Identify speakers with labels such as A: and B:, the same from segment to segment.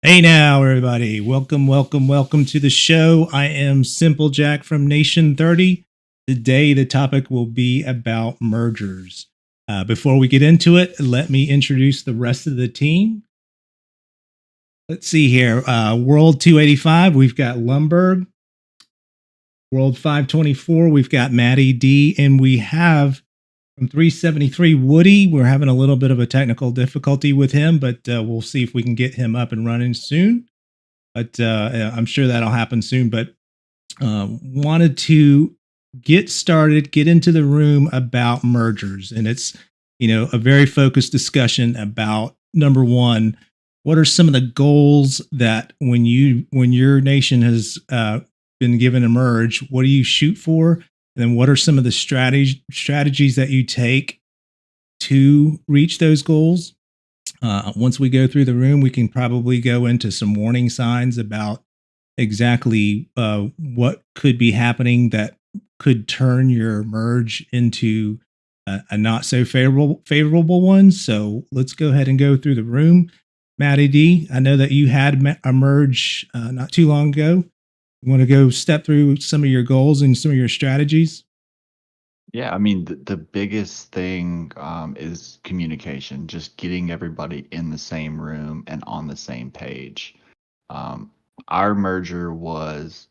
A: Hey now, everybody. Welcome to the show. I am Simple Jack from Nation 30. Today, the topic will be about mergers. Before we get into it, let me introduce the rest of the team. Let's see here. World 285, we've got Lumberg. World 524, we've got Matty D. And we have from 373 Woody. We're having a little bit of a technical difficulty with him, but we'll see if we can get him up and running soon. But I'm sure that'll happen soon. But wanted to get started, get into the room about mergers, and it's a very focused discussion about number one, what are some of the goals that when your nation has been given a merge, what do you shoot for, and then what are some of the strategies that you take to reach those goals. Once we go through the room, we can probably go into some warning signs about exactly what could be happening that could turn your merge into a not so favorable one. So let's go ahead and go through the room. Matty D, I know that you had a merge not too long ago. You want to go step through some of your goals and some of your strategies?
B: Yeah, I mean, the biggest thing is communication, just getting everybody in the same room and on the same page. Um, our merger was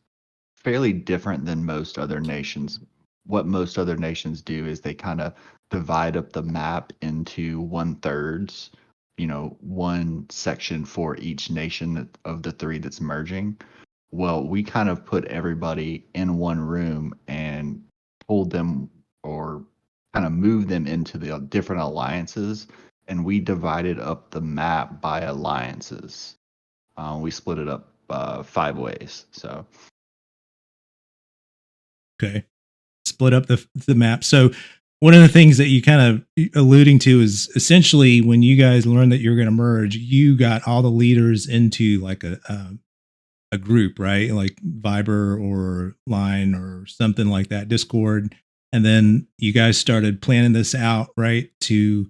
B: fairly different than most other nations. What most other nations do is they kind of divide up the map into one thirds, one section for each nation of the three that's merging. Well, we kind of put everybody in one room and told them or kind of moved them into the different alliances, and we divided up the map by alliances. We split it up 5 ways. So
A: Okay. Split up the map. So one of the things that you kind of alluding to is essentially when you guys learned that you're going to merge, you got all the leaders into like a group, right? Like Viber or Line or something like that, Discord. And then you guys started planning this out, right? To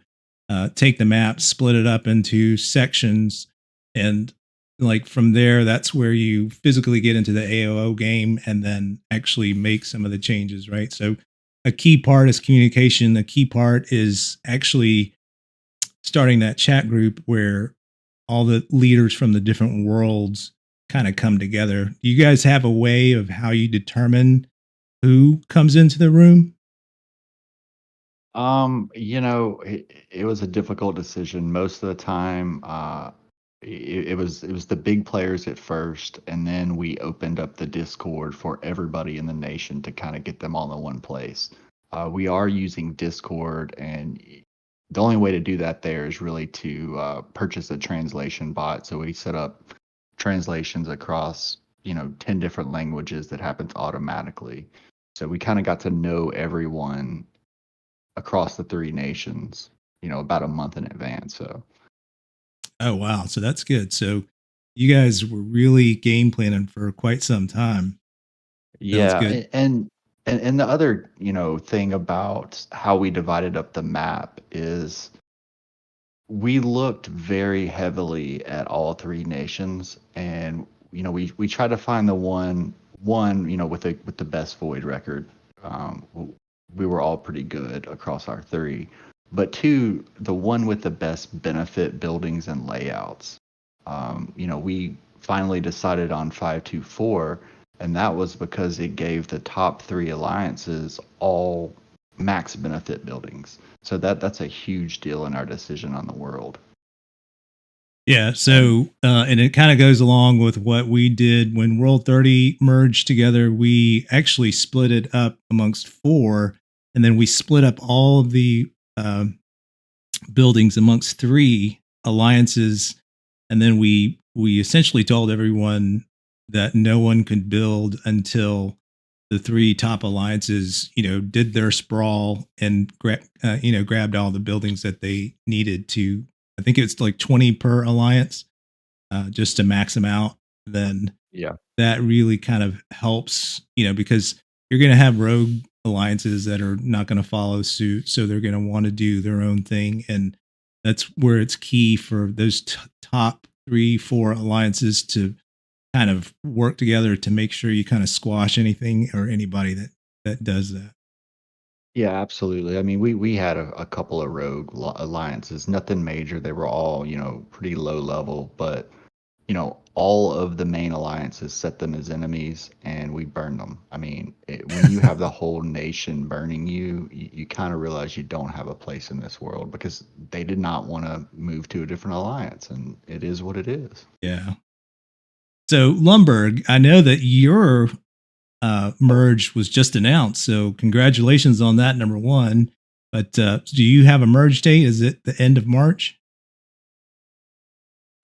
A: take the map, split it up into sections, and like from there, that's where you physically get into the AOO game and then actually make some of the changes, right? So a key part is communication. A key part is actually starting that chat group where all the leaders from the different worlds kind of come together. Do you guys have a way of how you determine who comes into the room?
B: it was a difficult decision. Most of the time, it was the big players at first, and then we opened up the Discord for everybody in the nation to kind of get them all in one place. We are using Discord, and the only way to do that there is really to purchase a translation bot. So we set up translations across 10 different languages that happens automatically. So we kind of got to know everyone across the three nations, about a month in advance. So
A: Oh wow, so that's good. So you guys were really game planning for quite some time. Sounds
B: yeah,
A: good.
B: and the other thing about how we divided up the map is we looked very heavily at all three nations, and we tried to find the one with the best void record. We were all pretty good across our three, but two, the one with the best benefit buildings and layouts. We finally decided on 524, and that was because it gave the top three alliances all max benefit buildings. So that's a huge deal in our decision on the world.
A: Yeah.
B: And
A: So, and it kind of goes along with what we did when World 30 merged together. We actually split it up amongst four, and then we split up all of the uh, buildings amongst three alliances, and then we essentially told everyone that no one could build until the three top alliances, did their sprawl and grabbed all the buildings that they needed to. I think it's like 20 per alliance, just to max them out. Then
B: yeah,
A: that really kind of helps, because you're going to have rogue alliances that are not going to follow suit. So they're going to want to do their own thing. And that's where it's key for those top 3, 4 alliances to kind of work together to make sure you kind of squash anything or anybody that does that.
B: Yeah, absolutely. I mean, we had a couple of rogue alliances, nothing major. They were all, pretty low level, but all of the main alliances set them as enemies, and we burned them. I mean, when you have the whole nation burning you kind of realize you don't have a place in this world because they did not want to move to a different alliance, and it is what it is.
A: Yeah. So Lumberg, I know that your merge was just announced, so congratulations on that. Number one, but do you have a merge date? Is it the end of March?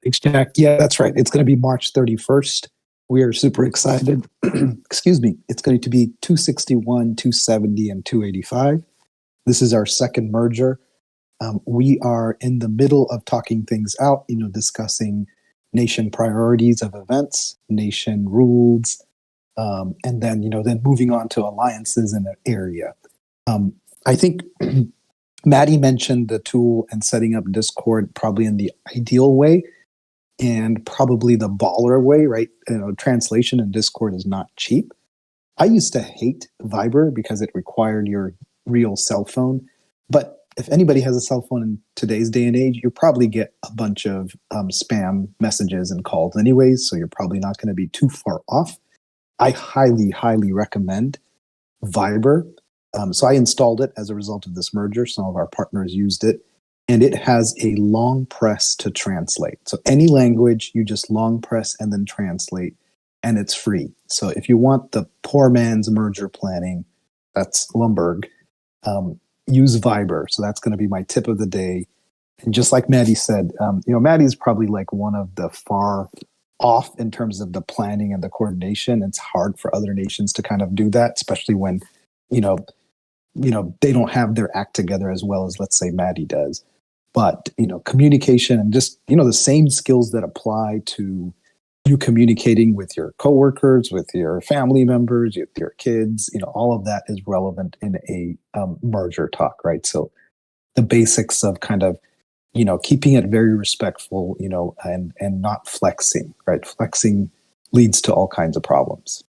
C: Thanks, Jack. Yeah, that's right. It's going to be March 31st. We are super excited. Excuse me. It's going to be 261, 270, and 285. This is our second merger. We are in the middle of talking things out, discussing nation priorities of events, nation rules, and then, then moving on to alliances in an area. I think Maddie mentioned the tool and setting up Discord probably in the ideal way and probably the baller way, right? Translation in Discord is not cheap. I used to hate Viber because it required your real cell phone. But if anybody has a cell phone in today's day and age, you probably get a bunch of spam messages and calls anyways, so you're probably not going to be too far off. I highly, highly recommend Viber. So I installed it as a result of this merger. Some of our partners used it. And it has a long press to translate. So any language, you just long press and then translate, and it's free. So if you want the poor man's merger planning, that's Lumberg, use Viber. So that's going to be my tip of the day. And just like Maddie said, Maddie's probably like one of the far off in terms of the planning and the coordination. It's hard for other nations to kind of do that, especially when, they don't have their act together as well as, let's say, Maddie does. But, communication and just, the same skills that apply to you communicating with your coworkers, with your family members, with your kids, all of that is relevant in a merger talk, right? So the basics of kind of, keeping it very respectful, and not flexing, right? Flexing leads to all kinds of problems.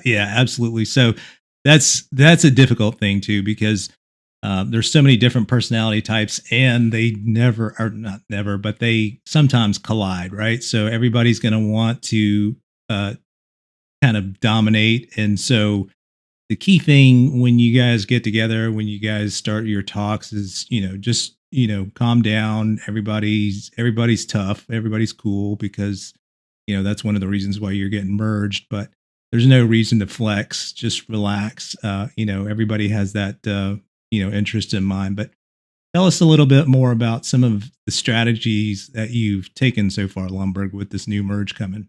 A: Yeah, absolutely. So that's a difficult thing too, because there's so many different personality types, and they but they sometimes collide, right? So everybody's going to want to kind of dominate. And so the key thing when you guys get together, when you guys start your talks is, just, calm down. Everybody's tough. Everybody's cool because, that's one of the reasons why you're getting merged, but there's no reason to flex. Just relax. Everybody has that, interest in mind. But tell us a little bit more about some of the strategies that you've taken so far, Lumberg, with this new merge coming.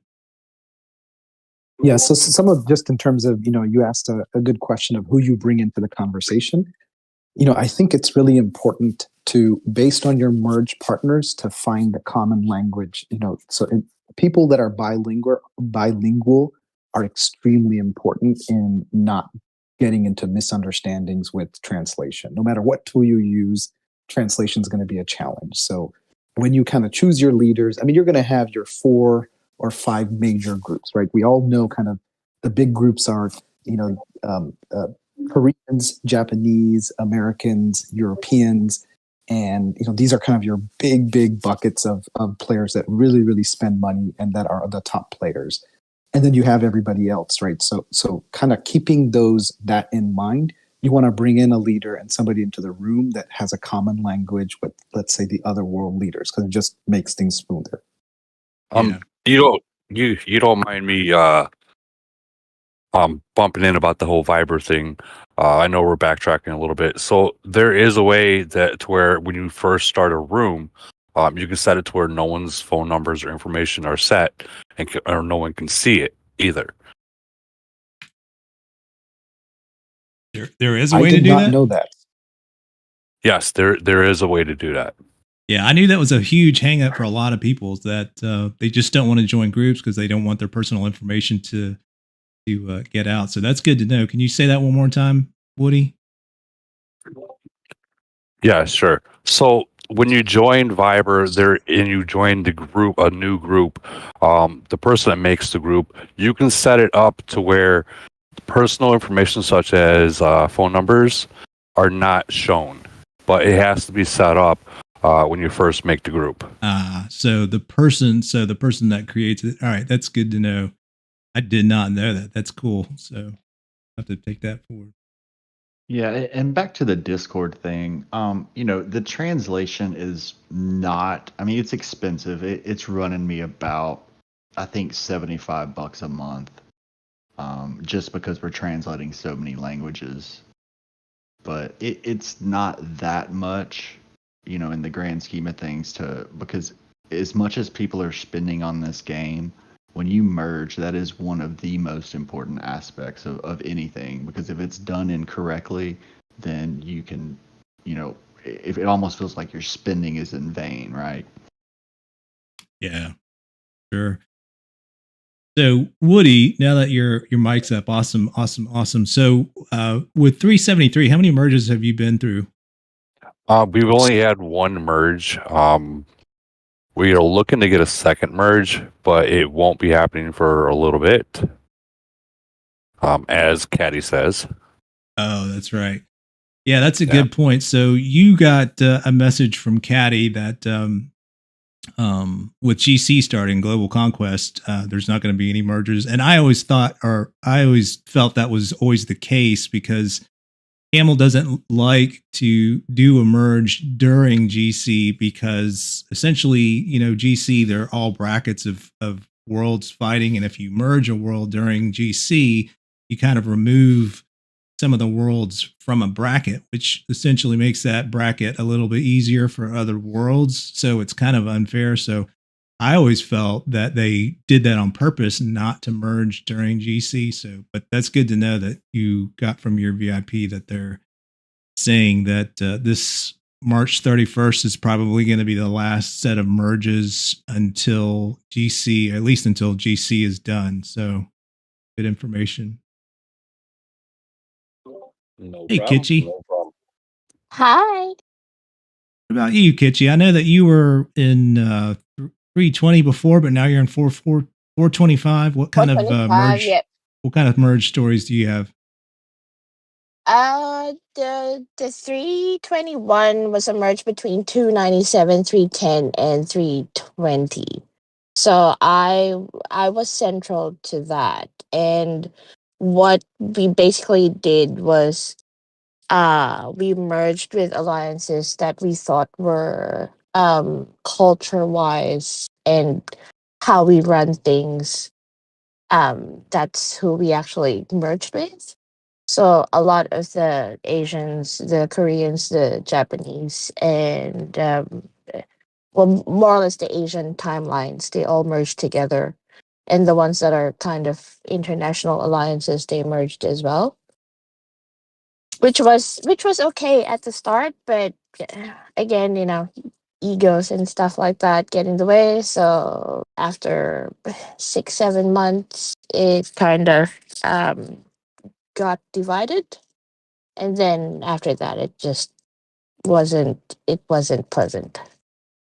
C: Yeah, so some of just in terms of, you asked a good question of who you bring into the conversation. I think it's really important to, based on your merge partners, to find a common language. People that are bilingual are extremely important in not getting into misunderstandings with translation. No matter what tool you use, translation is going to be a challenge. So when you kind of choose your leaders, you're going to have your 4 or 5 major groups, right? We all know kind of the big groups are, Koreans, Japanese, Americans, Europeans, and these are kind of your big buckets of players that really, really spend money and that are the top players. And then you have everybody else, right? So kind of keeping that in mind, you want to bring in a leader and somebody into the room that has a common language with, let's say, the other world leaders, because it just makes things smoother.
D: Yeah. You don't mind me bumping in about the whole Viber thing. I know we're backtracking a little bit. So there is a way that to where when you first start a room, you can set it to where no one's phone numbers or information are set, or no one can see it either.
A: There is a way to do that?
C: I did not know that.
D: Yes, there is a way to do that.
A: Yeah, I knew that was a huge hang up for a lot of people, that they just don't want to join groups because they don't want their personal information to get out. So that's good to know. Can you say that one more time, Woody?
D: Yeah, sure. So when you join Viber there and you join the group, a new group, the person that makes the group, you can set it up to where personal information such as phone numbers are not shown, but it has to be set up when you first make the group.
A: So the person that creates it. All right, that's good to know. I did not know that. That's cool. So I have to take that forward.
B: Yeah, and back to the Discord thing. The translation is not. I mean, it's expensive. It's running me about, I think, $75 a month, just because we're translating so many languages. But it's not that much, in the grand scheme of things. Because as much as people are spending on this game, when you merge, that is one of the most important aspects of anything. Because if it's done incorrectly, then you can, if it almost feels like your spending is in vain, right?
A: Yeah, sure. So Woody, now that your mic's up, awesome. So with 373, how many merges have you been through?
D: We've only had one merge. We are looking to get a second merge, but it won't be happening for a little bit. As Caddy says.
A: Oh, that's right. Yeah, that's a good point. So you got a message from Caddy that with GC starting Global Conquest, there's not going to be any mergers. And I always felt that was always the case because Camel doesn't like to do a merge during GC because essentially, GC, they're all brackets of worlds fighting. And if you merge a world during GC, you kind of remove some of the worlds from a bracket, which essentially makes that bracket a little bit easier for other worlds. So it's kind of unfair. So I always felt that they did that on purpose, not to merge during GC. So, but that's good to know that you got from your VIP that they're saying that this March 31st is probably going to be the last set of merges until GC, at least until GC is done. So good information.
D: No
A: hey,
D: problem.
A: Kitchi.
D: No problem.
E: Hi.
A: What about you, Kitchi? I know that you were in 320 before, but now you're in 425. What kind of
E: 425,
A: merge?
E: yep.
A: What kind of merge stories do you have?
E: The 321 was a merge between 297, 310, and 320. So I was central to that. And what we basically did was we merged with alliances that we thought were culture wise and how we run things. That's who we actually merged with. So a lot of the Asians, the Koreans, the Japanese, and well, more or less the Asian timelines, they all merged together. And the ones that are kind of international alliances, they merged as well. Which was okay at the start, but again, egos and stuff like that get in the way. So after 6-7 months, it kind of got divided, and then after that, it just wasn't pleasant.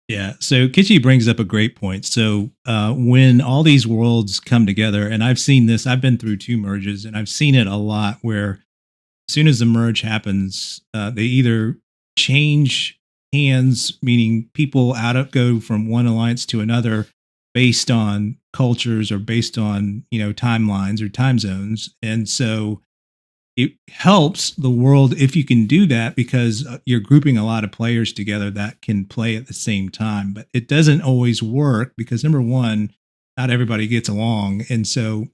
A: Yeah. So Kitchi brings up a great point. So when all these worlds come together, and I've seen this, I've been through 2 merges, and I've seen it a lot where as soon as the merge happens, they either change hands, meaning people go from one alliance to another based on cultures or based on, timelines or time zones. And so it helps the world if you can do that because you're grouping a lot of players together that can play at the same time. But it doesn't always work because number one, not everybody gets along. And so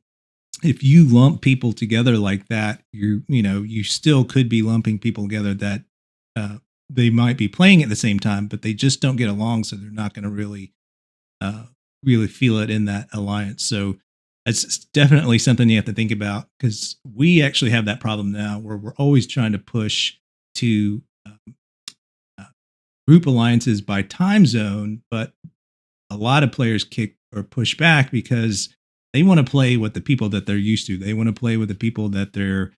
A: if you lump people together like that, you still could be lumping people together that they might be playing at the same time, but they just don't get along. So they're not going to really feel it in that alliance. So it's definitely something you have to think about because we actually have that problem now where we're always trying to push to group alliances by time zone, but a lot of players kick or push back because they want to play with the people that they're used to. They want to play with the people that they're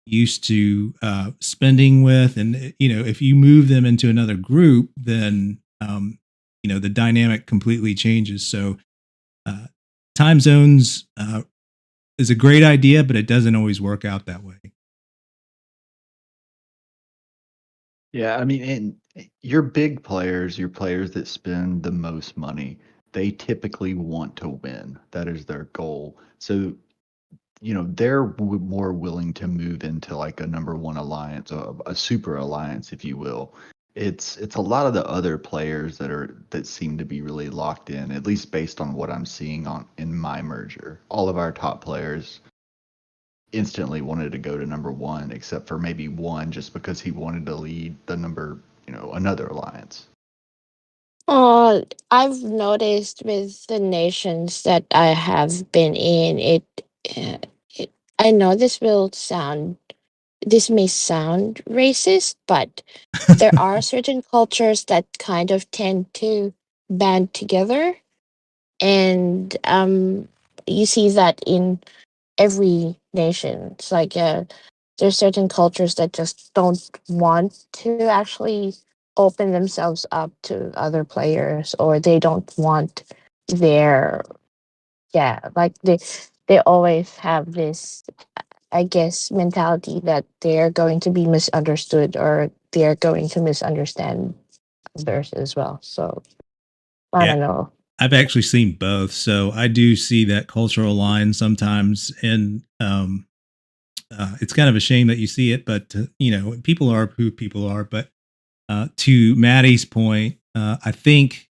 A: used to spending with, and if you move them into another group, then the dynamic completely changes. So time zones is a great idea, but it doesn't always work out that way.
B: Yeah, I mean, and your big players, your players that spend the most money, they typically want to win. That is their goal. So, they're more willing to move into like a number one alliance, a super alliance, if you will. It's a lot of the other players that seem to be really locked in, at least based on what I'm seeing in my merger. All of our top players instantly wanted to go to number one, except for maybe one, just because he wanted to lead another alliance.
E: I've noticed with the nations that I have been in, uh, I know this may sound racist, but there are certain cultures that kind of tend to band together, and you see that in every nation. It's like there's certain cultures that just don't want to actually open themselves up to other players, or they don't want their like they always have this, I guess, mentality that they're going to be misunderstood, or they're going to misunderstand others as well. So I
A: Yeah,
E: don't know.
A: I've actually seen both, so I do see that cultural line sometimes, and it's kind of a shame that you see it, but people are who people are. But to Maddie's point, I think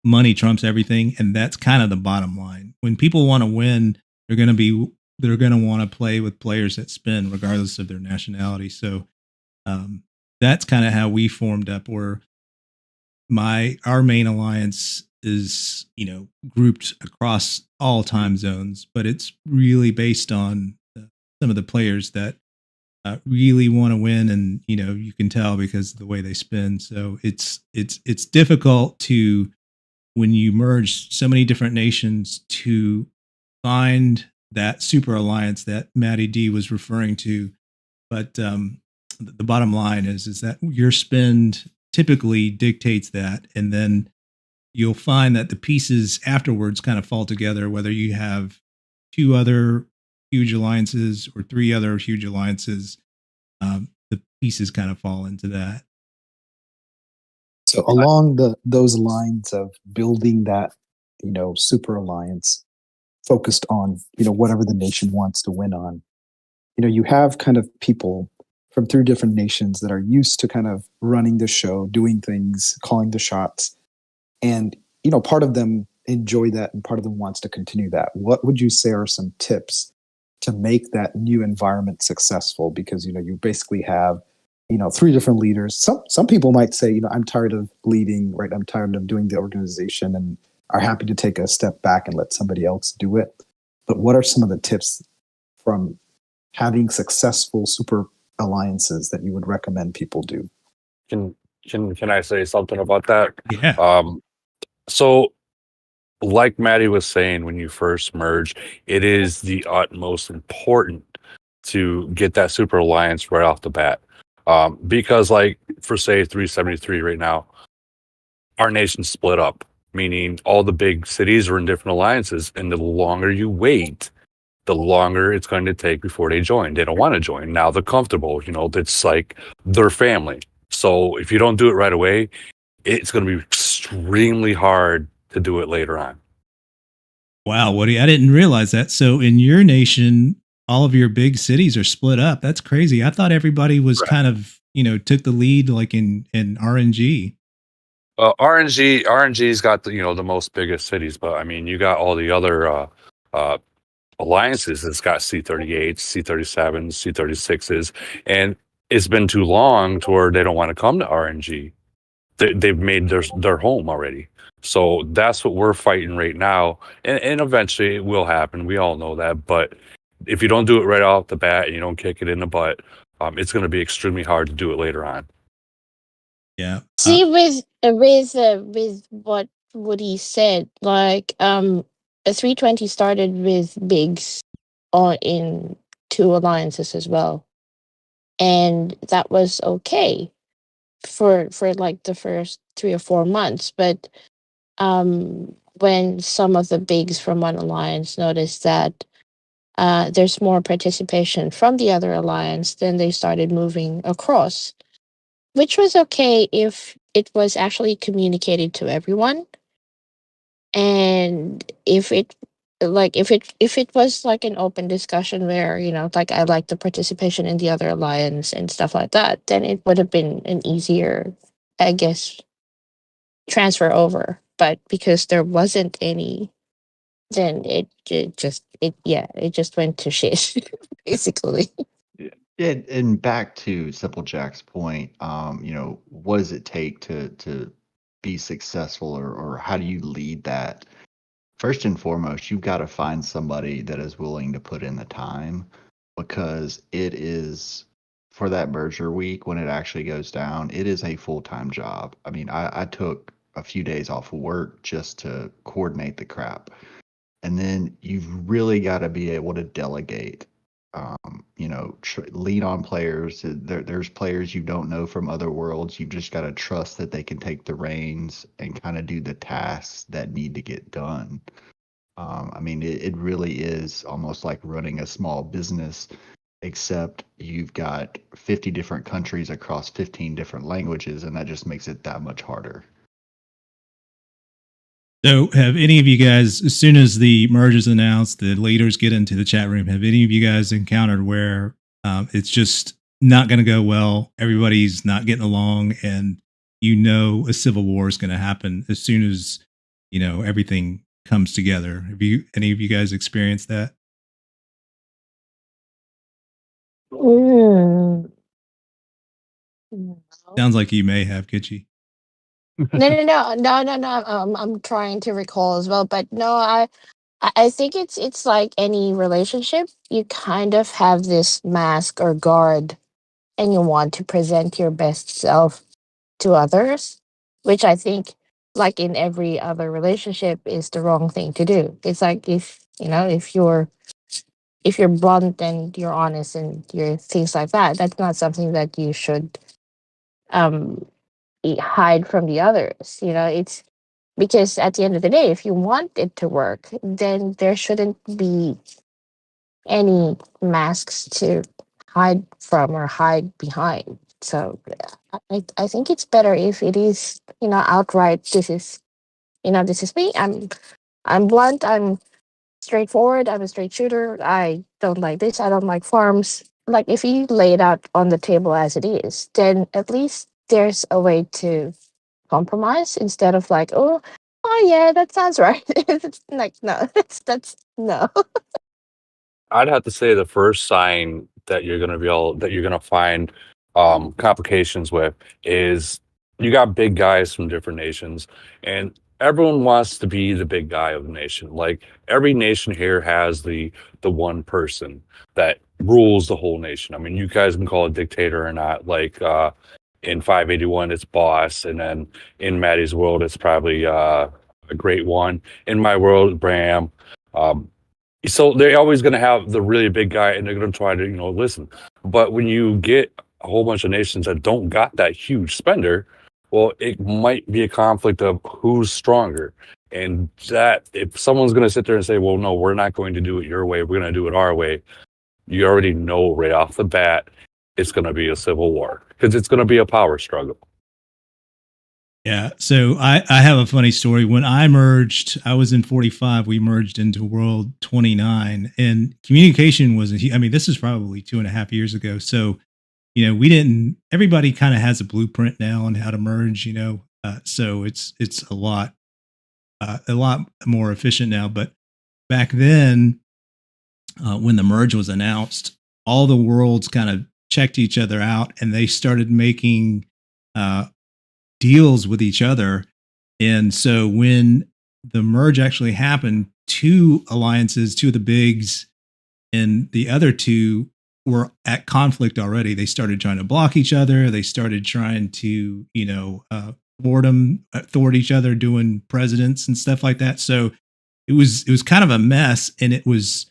A: money trumps everything, and that's kind of the bottom line. When people want to win, they're going to want to play with players that spend, regardless of their nationality. So that's kind of how we formed up. Where our main alliance is grouped across all time zones, but it's really based on some of the players that really want to win, and you can tell because of the way they spin. So it's difficult to, when you merge so many different nations, to find that super alliance that Maddie D was referring to. But the bottom line is that your spend typically dictates that, and then you'll find that the pieces afterwards kind of fall together, whether you have two other huge alliances or three other huge alliances. The pieces kind of fall into that.
C: So along those lines of building that, super alliance focused on, whatever the nation wants to win on, you have kind of people from three different nations that are used to kind of running the show, doing things, calling the shots. And, part of them enjoy that and part of them wants to continue that. What would you say are some tips to make that new environment successful? Because, you basically have, three different leaders. Some people might say, I'm tired of leading, right? I'm tired of doing the organization, and are happy to take a step back and let somebody else do it. But what are some of the tips from having successful super alliances that you would recommend people do?
D: Can I say something about that?
A: Yeah.
D: So like Maddie was saying, when you first merge, it is the utmost important to get that super alliance right off the bat. Because like for say 373 right now, our nation's split up, meaning all the big cities are in different alliances, and the longer you wait, the longer it's going to take before they join. They don't want to join. Now they're comfortable, it's like their family. So if you don't do it right away, it's going to be extremely hard to do it later on.
A: Wow, Woody, I didn't realize that. So in your nation, all of your big cities are split up. That's crazy. I thought everybody was kind of, took the lead, like in RNG.
D: RNG's got the most biggest cities, but I mean, you got all the other alliances that's got C38s, C37s, C36s, and it's been too long to where they don't want to come to RNG. They've made their home already. So that's what we're fighting right now, and eventually it will happen. We all know that, but if you don't do it right off the bat and you don't kick it in the butt, it's going to be extremely hard to do it later on.
A: Yeah.
E: See, with what Woody said, like a 320 started with bigs on in two alliances as well. and that was okay for like the first 3 or 4 months. But when some of the bigs from one alliance noticed that there's more participation from the other alliance, then they started moving across, which was okay if it was actually communicated to everyone. And if it was like an open discussion where, like, I like the participation in the other alliance and stuff like that, then it would have been an easier, I guess, transfer over. But because there wasn't any, then it just went to shit basically.
B: Yeah, and back to Simple Jack's point, what does it take to be successful, or how do you lead that? First and foremost, you've got to find somebody that is willing to put in the time, because it is, for that merger week when it actually goes down, it is a full-time job. I mean, I took a few days off of work just to coordinate the crap. And then you've really got to be able to delegate. Lean on players. There's players you don't know from other worlds. You've just got to trust that they can take the reins and kind of do the tasks that need to get done. I mean, it really is almost like running a small business, except you've got 50 different countries across 15 different languages, and that just makes it that much harder.
A: So, have any of you guys, as soon as the merge is announced, the leaders get into the chat room, have any of you guys encountered where it's just not going to go well? Everybody's not getting along, and a civil war is going to happen as soon as everything comes together. Have any of you guys experienced that?
E: Mm. No.
A: Sounds like you may have, Kitchi.
E: No. I'm trying to recall as well, but no, I think it's like any relationship. You kind of have this mask or guard, and you want to present your best self to others, which I think, like in every other relationship, is the wrong thing to do. It's like, if you're blunt and you're honest and you're things like that, that's not something that you should um hide from the others. It's because at the end of the day, if you want it to work, then there shouldn't be any masks to hide from or hide behind. So I think it's better if it is, outright, this is me. I'm blunt, I'm straightforward, I'm a straight shooter. I don't like this, I don't like farms. Like, if you lay it out on the table as it is, then at least there's a way to compromise, instead of like, oh yeah, that sounds right. It's like, no, that's no.
D: I'd have to say the first sign that you're gonna find complications with is you got big guys from different nations, and everyone wants to be the big guy of the nation. Like, every nation here has the one person that rules the whole nation. I mean, you guys can call it dictator or not. Like, in 581, it's boss, and then in Maddie's world, it's probably a great one. In my world, Bram. So they're always going to have the really big guy, and they're going to try to listen. But when you get a whole bunch of nations that don't got that huge spender, well, it might be a conflict of who's stronger. And that, if someone's going to sit there and say, well, no, we're not going to do it your way, we're going to do it our way, you already know right off the bat it's going to be a civil war, because it's going to be a power struggle.
A: Yeah. So I have a funny story. When I merged, I was in 45. We merged into World 29, and communication was, this is probably 2.5 years ago. So, everybody kind of has a blueprint now on how to merge, so it's a lot more efficient now. But back then, when the merge was announced, all the worlds kind of checked each other out, and they started making, deals with each other. And so when the merge actually happened, two alliances, two of the bigs and the other two were at conflict already. They started trying to block each other. They started trying to, thwart each other, doing presidents and stuff like that. So it was kind of a mess. And it was,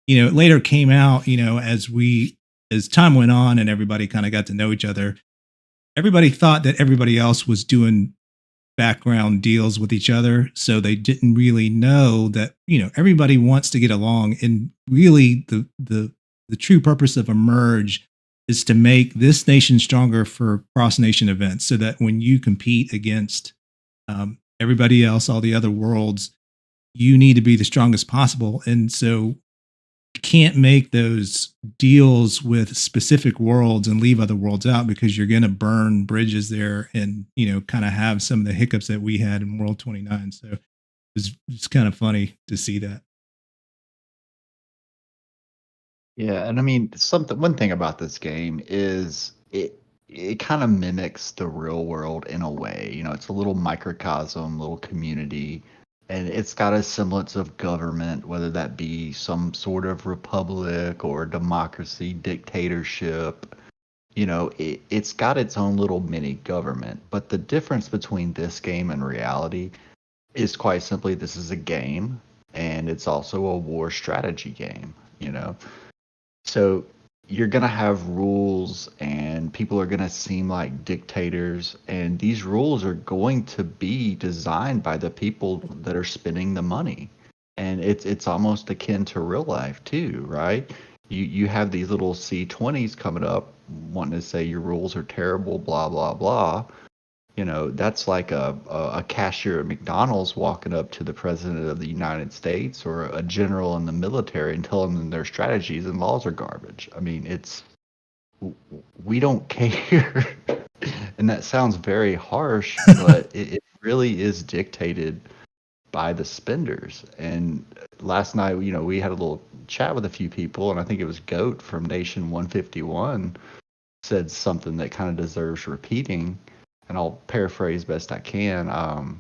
A: it later came out, as we as time went on and everybody kind of got to know each other, everybody thought that everybody else was doing background deals with each other. So they didn't really know that, everybody wants to get along. And really the true purpose of a merge is to make this nation stronger for cross nation events, so that when you compete against everybody else, all the other worlds, you need to be the strongest possible. And so you can't make those deals with specific worlds and leave other worlds out, because you're going to burn bridges there and, kind of have some of the hiccups that we had in World 29. So it's kind of funny to see that.
B: Yeah, and I mean, one thing about this game is it kind of mimics the real world in a way. It's a little microcosm, little community, and it's got a semblance of government, whether that be some sort of republic or democracy, dictatorship. It's got its own little mini government. But the difference between this game and reality is quite simply, this is a game, and it's also a war strategy game. So you're going to have rules, and people are going to seem like dictators, and these rules are going to be designed by the people that are spending the money. And it's almost akin to real life too, right? You have these little C20s coming up wanting to say your rules are terrible, blah, blah, blah. That's like a cashier at McDonald's walking up to the president of the United States or a general in the military and telling them their strategies and laws are garbage. I mean, we don't care. And that sounds very harsh, but it really is dictated by the spenders. And last night, we had a little chat with a few people, and I think it was Goat from Nation 151 said something that kind of deserves repeating. And I'll paraphrase best I can.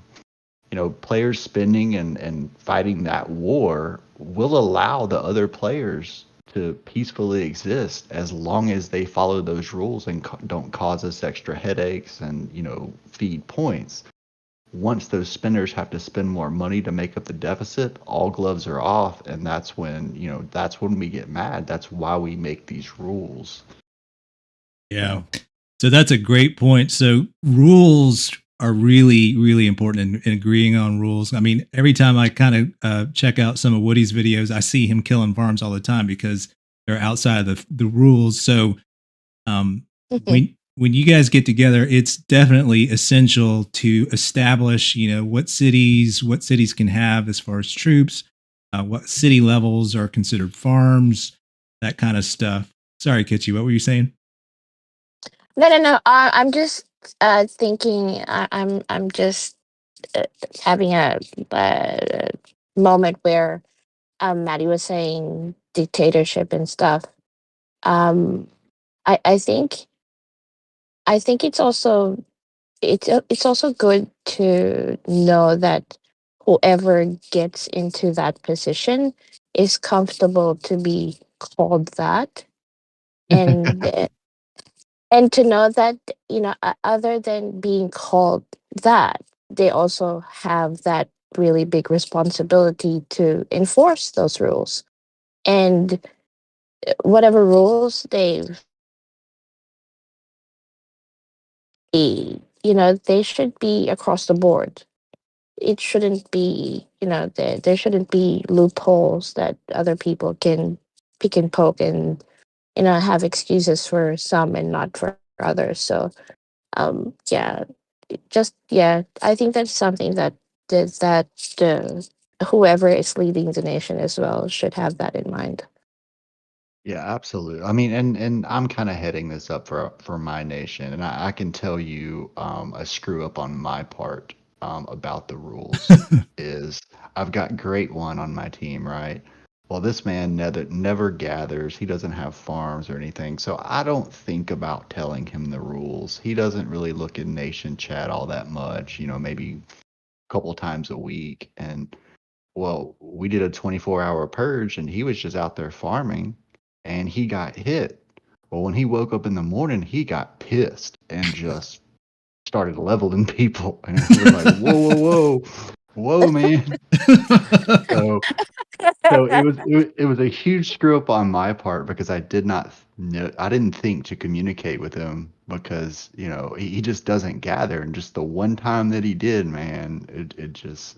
B: Players spending and fighting that war will allow the other players to peacefully exist, as long as they follow those rules and don't cause us extra headaches and, feed points. Once those spenders have to spend more money to make up the deficit, all gloves are off. And that's when we get mad. That's why we make these rules.
A: Yeah. So that's a great point. So rules are really, really important in agreeing on rules. I mean, every time I kind of check out some of Woody's videos, I see him killing farms all the time because they're outside of the rules. So when you guys get together, it's definitely essential to establish, what cities can have as far as troops, what city levels are considered farms, that kind of stuff. Sorry, Kitchi, what were you saying?
E: No. I'm just thinking. I'm just having a moment where Maddie was saying dictatorship and stuff. I think it's also it's also good to know that whoever gets into that position is comfortable to be called that, and and to know that other than being called that, they also have that really big responsibility to enforce those rules, and whatever rules they should be across the board. It shouldn't be, there shouldn't be loopholes that other people can pick and poke and have excuses for some and not for others. So yeah, I think that's something that whoever is leading the nation as well should have that in mind.
B: Yeah, absolutely. I mean, and I'm kind of heading this up for my nation, and I can tell you a screw up on my part about the rules is I've got Great One on my team, right? Well, this man never gathers. He doesn't have farms or anything, so I don't think about telling him the rules. He doesn't really look in nation chat all that much, maybe a couple times a week. And well, we did a 24-hour purge, and he was just out there farming, and he got hit. Well, when he woke up in the morning, he got pissed and just started leveling people. And we were like, whoa, whoa, whoa. whoa, man. So it was a huge screw up on my part because I didn't think to communicate with him because he just doesn't gather, and just the one time that he did, man, it just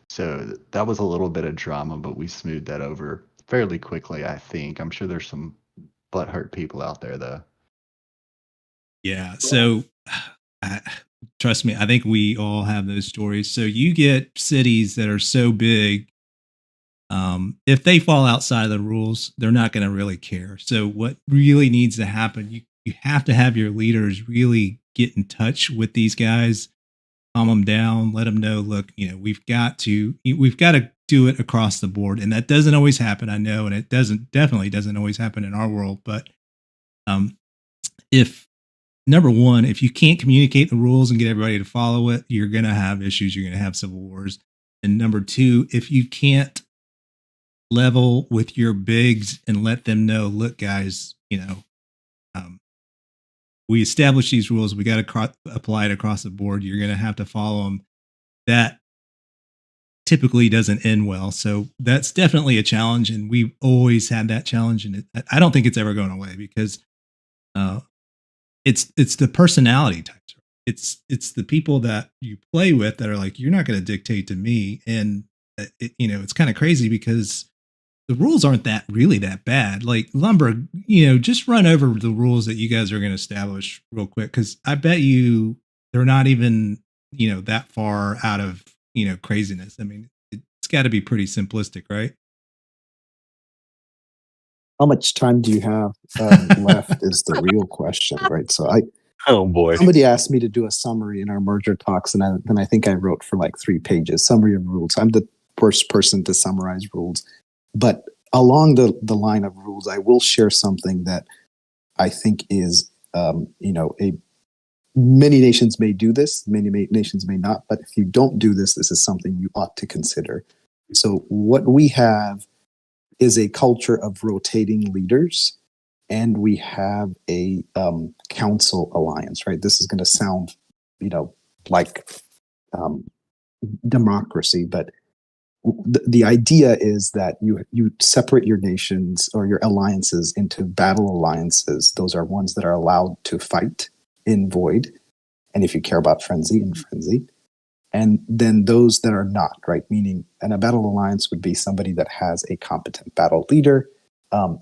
B: so that was a little bit of drama, but we smoothed that over fairly quickly. I think I'm sure there's some butthurt people out there though.
A: Yeah. So, trust me, I think we all have those stories. So you get cities that are so big. If they fall outside of the rules, they're not going to really care. So what really needs to happen, you have to have your leaders really get in touch with these guys, calm them down, let them know, look, we've got to do it across the board. And that doesn't always happen. I know. And it definitely doesn't always happen in our world. But, if number one, if you can't communicate the rules and get everybody to follow it, you're going to have issues. You're going to have civil wars. And number two, if you can't level with your bigs and let them know, look, guys, we established these rules. We got to apply it across the board. You're going to have to follow them. That typically doesn't end well. So that's definitely a challenge. And we've always had that challenge. And I don't think it's ever going away because it's the personality types. It's the people that you play with that are like, you're not going to dictate to me. And it's kind of crazy because the rules aren't really that bad. Like Lumber, just run over the rules that you guys are going to establish real quick. Cause I bet you they're not even, that far out of, craziness. I mean, it's got to be pretty simplistic, right?
C: How much time do you have left is the real question, right? So
D: Oh boy.
C: somebody asked me to do a summary in our merger talks, and then I think I wrote for like 3 pages, summary of rules. I'm the worst person to summarize rules. But along the line of rules, I will share something that I think is, many nations may do this, many nations may not. But if you don't do this, this is something you ought to consider. So what we have is a culture of rotating leaders, and we have a council alliance, right? This is going to sound, like democracy, but the idea is that you separate your nations or your alliances into battle alliances. Those are ones that are allowed to fight in void, and if you care about frenzy, in frenzy. And then those that are not, right? Meaning, and a battle alliance would be somebody that has a competent battle leader.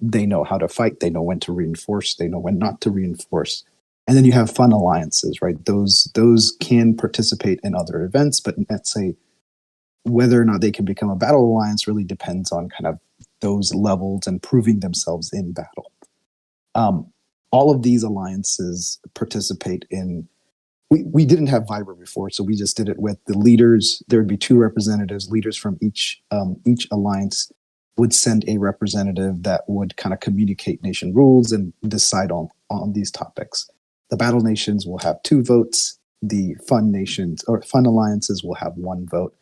C: They know how to fight. They know when to reinforce. They know when not to reinforce. And then you have fun alliances, right? Those can participate in other events, but let's say whether or not they can become a battle alliance really depends on kind of those levels and proving themselves in battle. All of these alliances participate in. We didn't have Viber before, so we just did it with the leaders. There would be 2 representatives. Leaders from each alliance would send a representative that would kind of communicate nation rules and decide on these topics. The battle nations will have 2 votes. The fun nations or fun alliances will have 1 vote.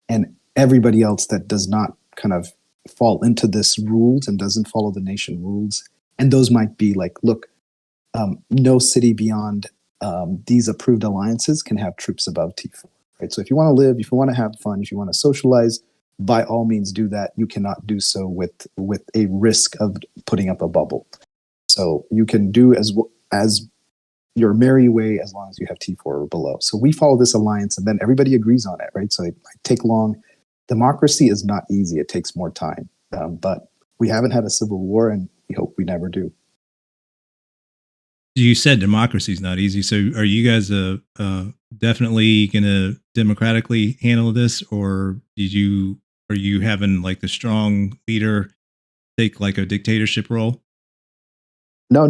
C: And everybody else that does not kind of fall into this rules and doesn't follow the nation rules. And those might be like, look, no city beyond these approved alliances can have troops above T4, right? So if you want to live, if you want to have fun, if you want to socialize, by all means do that. You cannot do so with a risk of putting up a bubble. So you can do as your merry way as long as you have T4 or below. So we follow this alliance and then everybody agrees on it, right? So it might take long. Democracy is not easy. It takes more time. But we haven't had a civil war and we hope we never do.
A: You said democracy is not easy. So are you guys definitely going to democratically handle this, or are you having like the strong leader take like a dictatorship role?
C: No,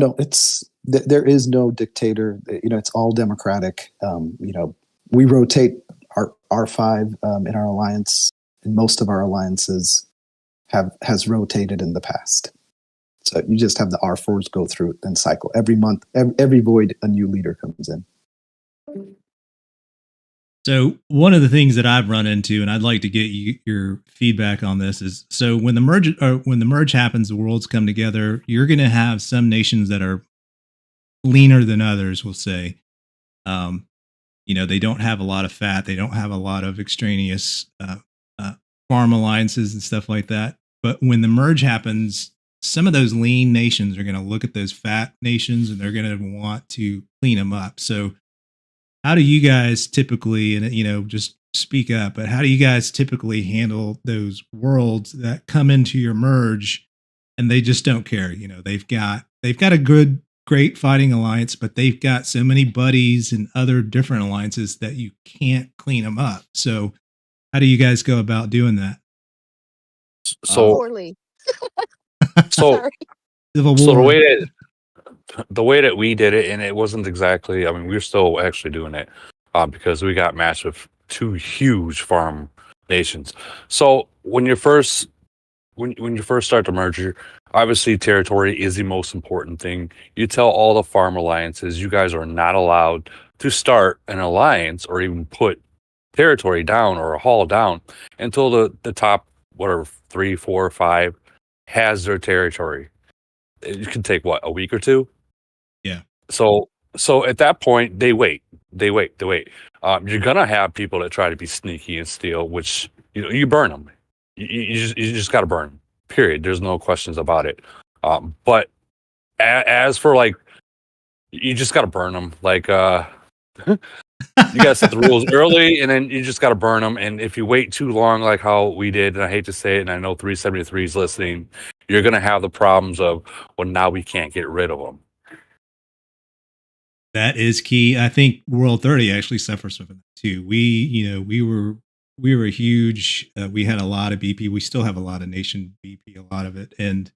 C: there is no dictator. It's all democratic. We rotate our R5 in our alliance, and most of our alliances has rotated in the past. So you just have the R4s go through and cycle every month. Every void, a new leader comes in.
A: So one of the things that I've run into, and I'd like to get your feedback on this, is so when the merge happens, the worlds come together. You're going to have some nations that are leaner than others, we'll say. they don't have a lot of fat. They don't have a lot of extraneous farm alliances and stuff like that. But when the merge happens, some of those lean nations are going to look at those fat nations and they're going to want to clean them up. So how do you guys typically, and just speak up, but how do you guys typically handle those worlds that come into your merge and they just don't care? They've got a great fighting alliance, but they've got so many buddies and other different alliances that you can't clean them up. So how do you guys go about doing that?
D: So
E: Poorly.
D: so
E: Sorry.
A: Civil War.
D: so the way that we did it, and it wasn't exactly. I mean, we're still actually doing it because we got matched with two huge farm nations. So when you first start the merger, obviously territory is the most important thing. You tell all the farm alliances you guys are not allowed to start an alliance or even put territory down or a haul down until the top whatever 3, 4, 5 has their territory. It can take a week or two.
A: Yeah.
D: So at that point they wait. You're gonna have people that try to be sneaky and steal, which you burn them. You just got to burn them. Period. There's no questions about it. But as for you just got to burn them. You got to set the rules early, and then you just got to burn them. And if you wait too long, like how we did, and I hate to say it, and I know 373 is listening, you're going to have the problems of, well, now we can't get rid of them.
A: That is key. I think World 30 actually suffers from it too. We were a huge. We had a lot of BP. We still have a lot of nation BP, a lot of it, and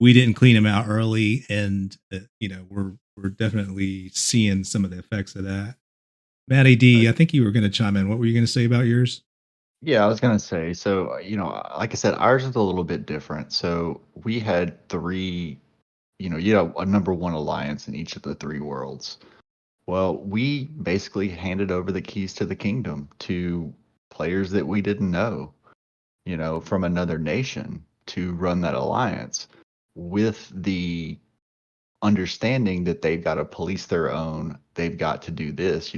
A: we didn't clean them out early. And we're definitely seeing some of the effects of that. Matty D, I think you were going to chime in. What were you going to say about yours?
B: Yeah, I was gonna say, so like I said, ours is a little bit different. So we had three, a number one alliance in each of the three worlds. Well, we basically handed over the keys to the kingdom to players that we didn't know, from another nation to run that alliance with the understanding that they've got to police their own, they've got to do this,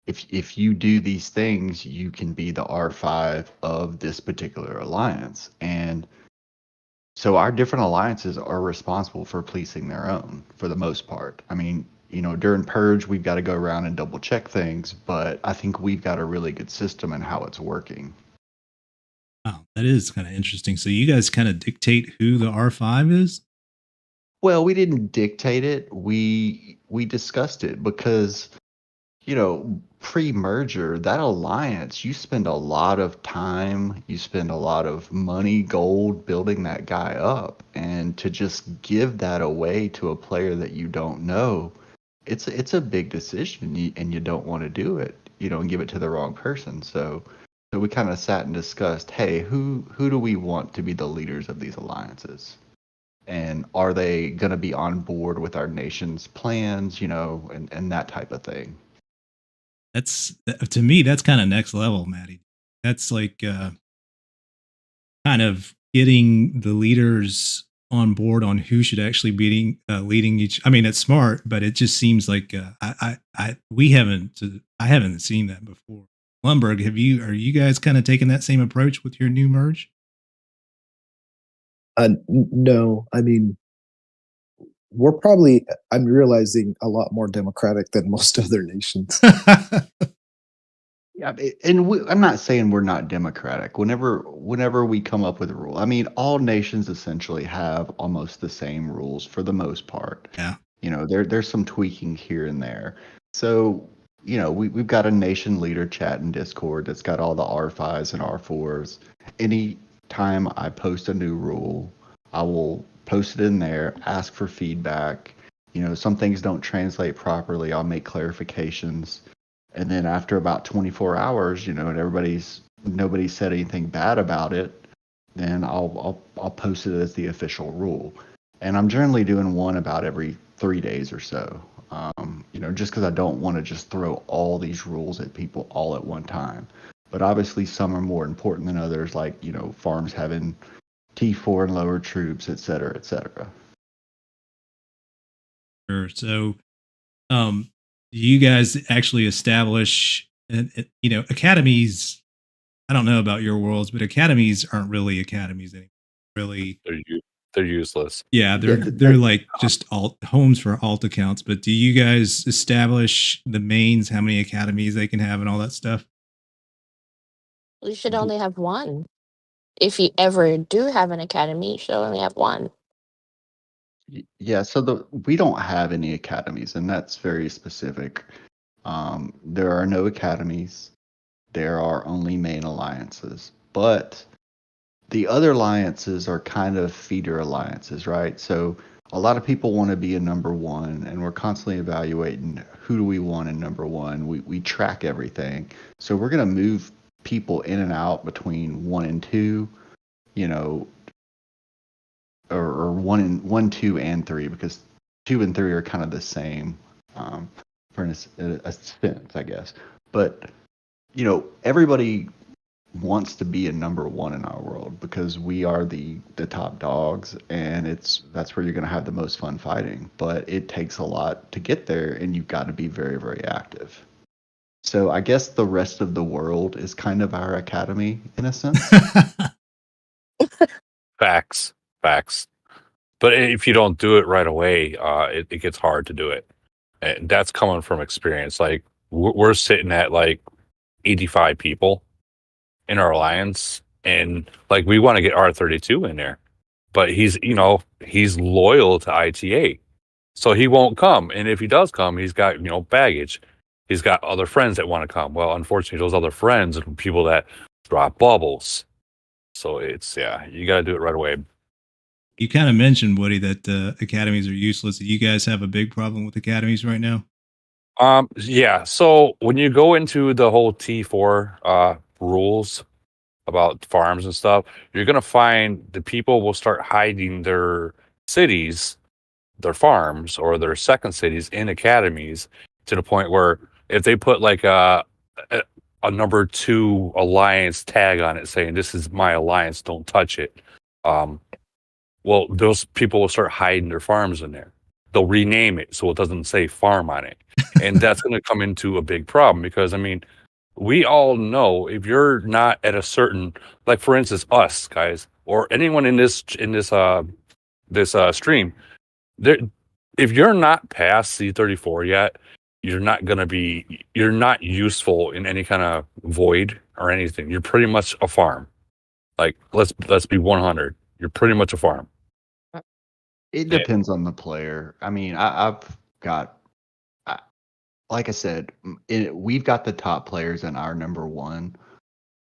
B: if you do these things, you can be the R5 of this particular alliance. And so our different alliances are responsible for policing their own for the most part. I mean, during Purge, we've got to go around and double check things, but I think we've got a really good system in how it's working.
A: Wow, that is kind of interesting. So you guys kind of dictate who the R5 is?
B: Well, we didn't dictate it. We discussed it because, pre-merger, that alliance, you spend a lot of time, you spend a lot of money, gold building that guy up, and to just give that away to a player that you don't know, it's a big decision, and you don't want to do it, and give it to the wrong person. So we kind of sat and discussed, hey, who do we want to be the leaders of these alliances? And are they going to be on board with our nation's plans, and that type of thing.
A: That's, to me, that's kind of next level, Matty. That's like kind of getting the leaders on board on who should actually be leading each. I mean, it's smart, but it just seems like I haven't seen that before. Lumberg, are you guys kind of taking that same approach with your new merge?
C: No, I mean, I'm realizing, a lot more democratic than most other nations.
B: Yeah, and I'm not saying we're not democratic. Whenever we come up with a rule, I mean, all nations essentially have almost the same rules for the most part.
A: Yeah.
B: There's some tweaking here and there. So, we've got a nation leader chat in Discord that's got all the R5s and R4s. Any time I post a new rule, I will post it in there, ask for feedback. Some things don't translate properly, I'll make clarifications. And then after about 24 hours, and nobody said anything bad about it, then I'll post it as the official rule. And I'm generally doing one about every 3 days or so. Just because I don't want to just throw all these rules at people all at one time. But obviously some are more important than others, like, farms having T4 and lower troops, et cetera, et cetera.
A: Sure. So, Do you guys actually establish, academies? I don't know about your worlds, but academies aren't really academies anymore. Really,
D: They're useless.
A: yeah, they're like just alt homes for alt accounts. But do you guys establish the mains, how many academies they can have, and all that stuff?
E: You should only have one. If you ever do have an academy, you should only have one.
B: Yeah, so we don't have any academies, and that's very specific. There are no academies. There are only main alliances, but the other alliances are kind of feeder alliances, right? So a lot of people want to be a number one, and we're constantly evaluating who do we want in number one. We track everything, so we're gonna move people in and out between 1 and 2, you know, or 1, 2, and 3, because 2 and 3 are kind of the same, for a sense, I guess. But everybody wants to be a number one in our world because we are the top dogs, and that's where you're going to have the most fun fighting. But it takes a lot to get there, and you've got to be very, very active. So I guess the rest of the world is kind of our academy in a sense.
D: Facts. But if you don't do it right away, it gets hard to do it. And that's coming from experience. Like we're sitting at like 85 people in our alliance, and like we want to get R32 in there, but he's loyal to ITA, so he won't come. And if he does come, he's got baggage. He's got other friends that want to come. Well, unfortunately, those other friends are people that drop bubbles. So it's you got to do it right away.
A: You kind of mentioned, Woody, that academies are useless. Do you guys have a big problem with academies right now?
D: Yeah. So when you go into the whole T4 rules about farms and stuff, you're gonna find the people will start hiding their cities, their farms, or their second cities in academies to the point where if they put like a number 2 alliance tag on it saying this is my alliance, don't touch it. Well, those people will start hiding their farms in there. They'll rename it so it doesn't say farm on it. And that's going to come into a big problem because, I mean, we all know if you're not at a certain, like for instance, us guys or anyone in this stream, if you're not past C34 yet, you're not useful in any kind of void or anything. You're pretty much a farm. Like let's be 100. You're pretty much a farm.
B: It depends on the player. I mean, I've got, like I said, we've got the top players in our number one,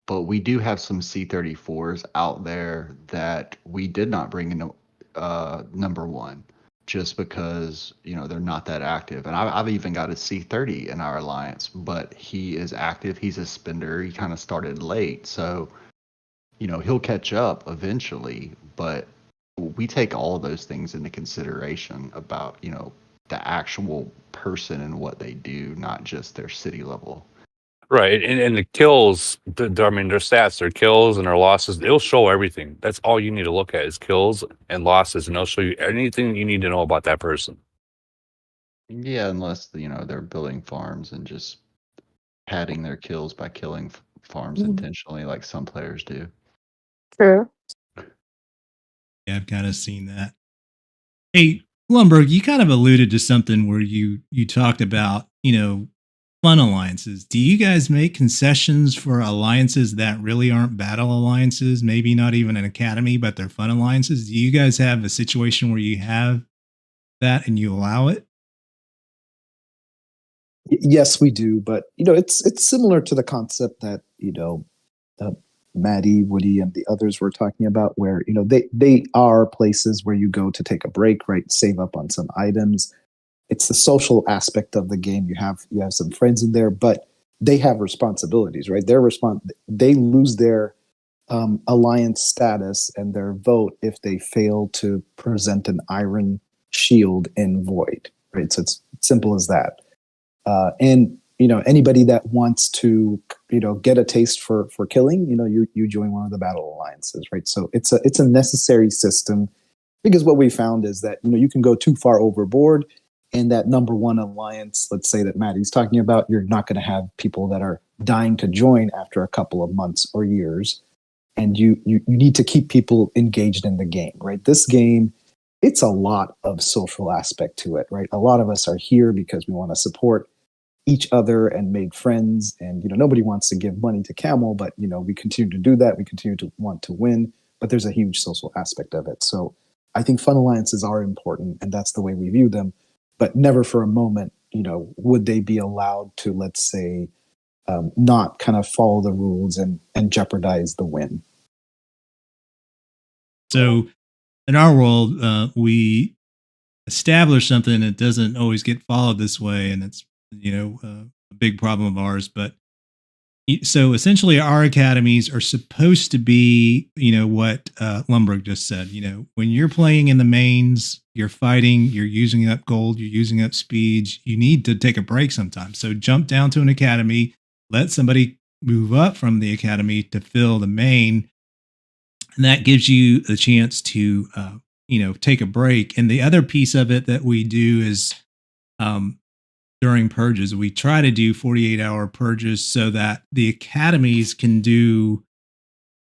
B: but we do have some C34s out there that we did not bring in number one just because, they're not that active. And I've even got a C30 in our alliance, but he is active. He's a spender. He kind of started late. So, he'll catch up eventually, but we take all of those things into consideration about, the actual person and what they do, not just their city level.
D: Right. And the kills, their stats, their kills and their losses, it'll show everything. That's all you need to look at is kills and losses, and it'll show you anything you need to know about that person.
B: Yeah, unless, they're building farms and just padding their kills by killing farms intentionally like some players do.
E: True.
A: Yeah, I've kind of seen that. Hey, Lumberg, you kind of alluded to something where you talked about, fun alliances. Do you guys make concessions for alliances that really aren't battle alliances? Maybe not even an academy, but they're fun alliances. Do you guys have a situation where you have that and you allow it?
C: Yes, we do, but it's similar to the concept that Maddie, Woody, and the others were talking about, where they are places where you go to take a break, right? Save up on some items. It's the social aspect of the game. You have some friends in there, but they have responsibilities, right? They lose their alliance status and their vote if they fail to present an iron shield in Void, right? So it's simple as that. And anybody that wants to get a taste for killing, you join one of the battle alliances, right? So it's a necessary system, because what we found is that you can go too far overboard in that number one alliance, let's say that Maddie's talking about, you're not going to have people that are dying to join after a couple of months or years. And you need to keep people engaged in the game, right? This game, it's a lot of social aspect to it, right? A lot of us are here because we want to support each other and make friends. And, nobody wants to give money to Camel, but, we continue to do that. We continue to want to win, but there's a huge social aspect of it. So I think fun alliances are important, and that's the way we view them. But never for a moment, would they be allowed to, let's say, not kind of follow the rules and jeopardize the win.
A: So in our world, we establish something that doesn't always get followed this way, and it's a big problem of ours. But so essentially, our academies are supposed to be, what Lumberg just said. When you're playing in the mains, you're fighting, you're using up gold, you're using up speeds. You need to take a break sometimes. So jump down to an academy, let somebody move up from the academy to fill the main, and that gives you the chance to, take a break. And the other piece of it that we do is, during purges, we try to do 48-hour purges so that the academies can do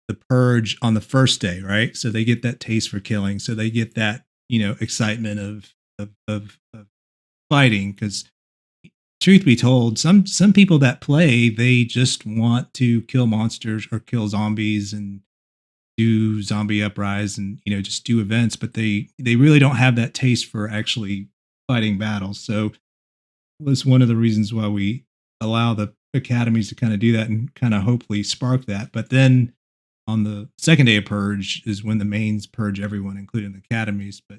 A: the purge on the first day, right? So they get that taste for killing. So they get that, excitement of fighting. Because truth be told, some people that play, they just want to kill monsters or kill zombies and do zombie uprise and, just do events, but they really don't have that taste for actually fighting battles. So was one of the reasons why we allow the academies to kind of do that and kind of hopefully spark that. But then on the second day of purge is when the mains purge everyone, including the academies. But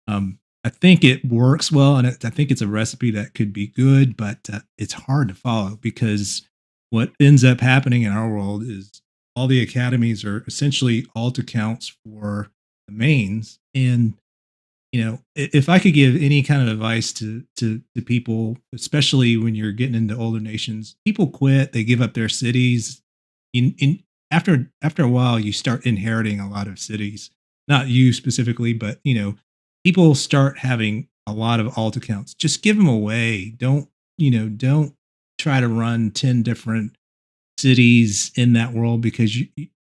A: I think it works well, and I think it's a recipe that could be good, but it's hard to follow because what ends up happening in our world is all the academies are essentially alt accounts for the mains. And if I could give any kind of advice to people, especially when you're getting into older nations, people quit, they give up their cities. After a while, you start inheriting a lot of cities. Not you specifically, but people start having a lot of alt accounts. Just give them away. Don't try to run 10 different cities in that world because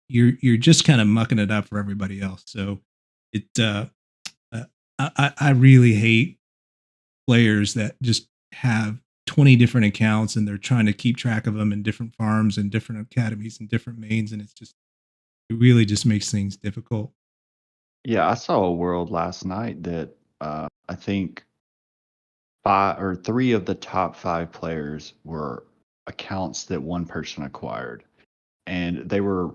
A: you're just kind of mucking it up for everybody else. So I really hate players that just have 20 different accounts and they're trying to keep track of them in different farms and different academies and different mains. And it really just makes things difficult.
B: Yeah, I saw a world last night that I think 3 of the top 5 players were accounts that one person acquired. And they were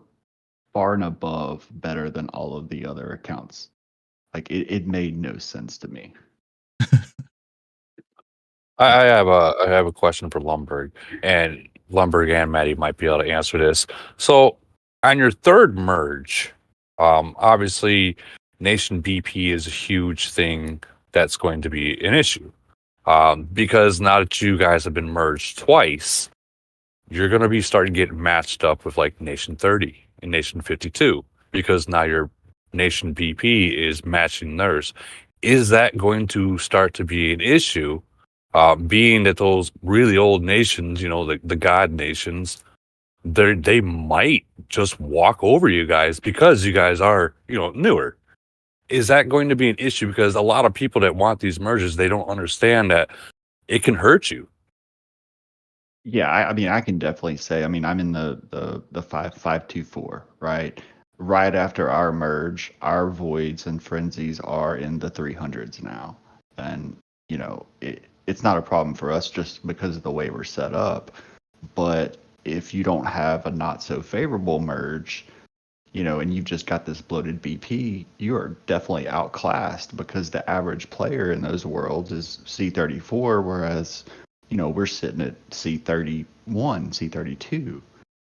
B: far and above better than all of the other accounts. Like it made no sense to me.
D: I have a question for Lumberg, and Lumberg and Maddie might be able to answer this. So, on your third merge, obviously, Nation BP is a huge thing that's going to be an issue, because now that you guys have been merged twice, you're going to be starting to get matched up with like Nation 30 and Nation 52, because now your Nation BP is matching theirs. Is that going to start to be an issue? Being that those really old nations, the god nations, they might just walk over you guys because you guys are, newer. Is that going to be an issue? Because a lot of people that want these mergers, they don't understand that it can hurt you.
B: Yeah, I mean, I can definitely say. I mean, I'm in the 5.5.2.4, right? Right after our merge, our voids and frenzies are in the 300s now, and it's not a problem for us just because of the way we're set up. But if you don't have a not so favorable merge, and you've just got this bloated BP, you are definitely outclassed because the average player in those worlds is C34, whereas we're sitting at C31, C32,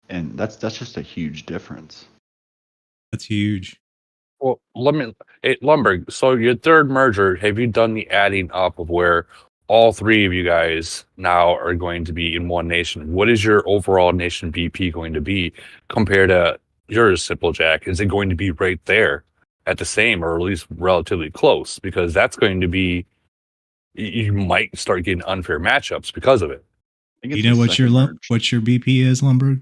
B: and that's just a huge difference.
A: That's huge.
D: Well, Lumberg, so your third merger, have you done the adding up of where all 3 of you guys now are going to be in one nation? What is your overall nation BP going to be compared to yours, Simple Jack? Is it going to be right there at the same, or at least relatively close? Because that's going to be you might start getting unfair matchups because of it.
B: I think
A: You
B: it's
A: know
B: the
A: what your
B: second merge.
A: what your BP is, Lumberg?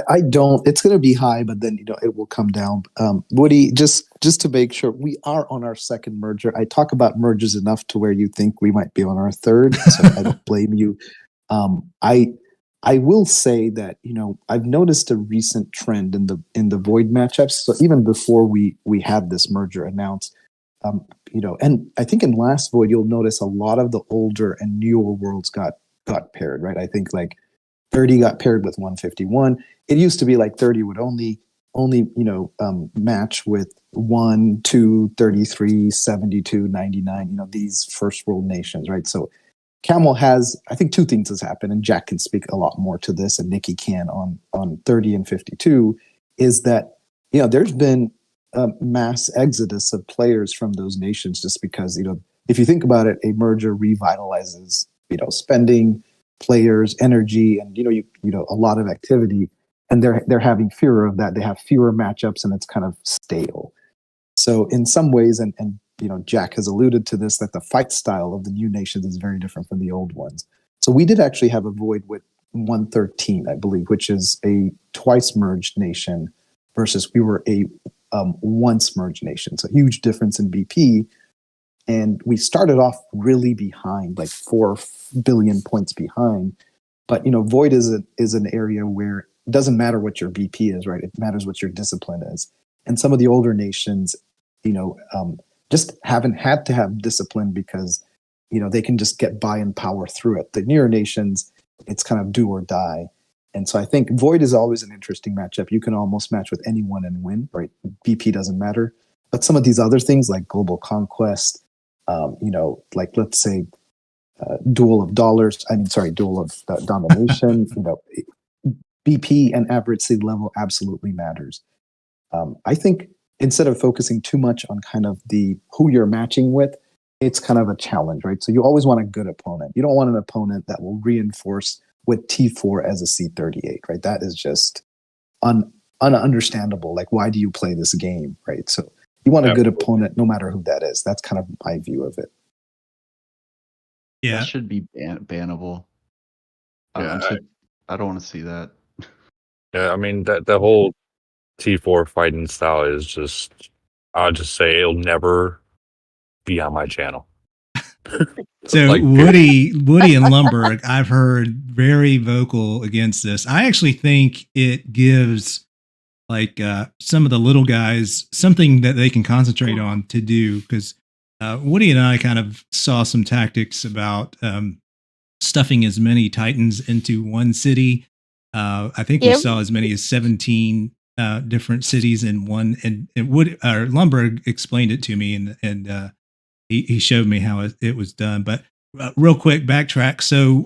C: I don't. It's going to be high, but then it will come down. Woody, just to make sure, we are on our second merger. I talk about mergers enough to where you think we might be on our third, so I don't blame you. I will say that I've noticed a recent trend in the Void matchups. So even before we had this merger announced, and I think in last Void you'll notice a lot of the older and newer worlds got paired, right? I think like 30 got paired with 151. It used to be like 30 would only match with 1, 2, 33, 72, 99, these first world nations, right? So Camel has, I think, two things has happened, and Jack can speak a lot more to this, and Nikki can on 30 and 52, is that there's been a mass exodus of players from those nations just because if you think about it, a merger revitalizes spending, players, energy, and a lot of activity, and they're having fear of that. They have fewer matchups, and it's kind of stale. So in some ways, and Jack has alluded to this, that the fight style of the new nations is very different from the old ones. So we did actually have a Void with 113, I believe, which is a twice merged nation versus we were a once merged nation. So huge difference in BP. And we started off really behind, like 4 billion points behind. But Void is an area where it doesn't matter what your BP is, right? It matters what your discipline is. And some of the older nations, just haven't had to have discipline because they can just get by and power through it. The newer nations, it's kind of do or die. And so I think Void is always an interesting matchup. You can almost match with anyone and win, right? BP doesn't matter. But some of these other things like Global Conquest, like let's say Duel of Domination, BP and average seed level absolutely matters. I think instead of focusing too much on kind of the who you're matching with, it's kind of a challenge, right? So you always want a good opponent. You don't want an opponent that will reinforce with T4 as a C38, right? That is just ununderstandable. Like, why do you play this game, right? So you want a good opponent no matter who that is. That's kind of my view of it.
A: Yeah.
B: That should be bannable.
D: Yeah,
B: I don't want to see that.
D: Yeah, I mean that the whole T4 fighting style is just, I'll just say it'll never be on my channel.
A: So
D: Like,
A: Woody and Lumberg, I've heard very vocal against this. I actually think it gives like some of the little guys something that they can concentrate on to do, because Woody and I kind of saw some tactics about stuffing as many Titans into one city. I think we saw as many as 17 different cities in one, and Lumberg explained it to me, and he showed me how it was done. But real quick backtrack. So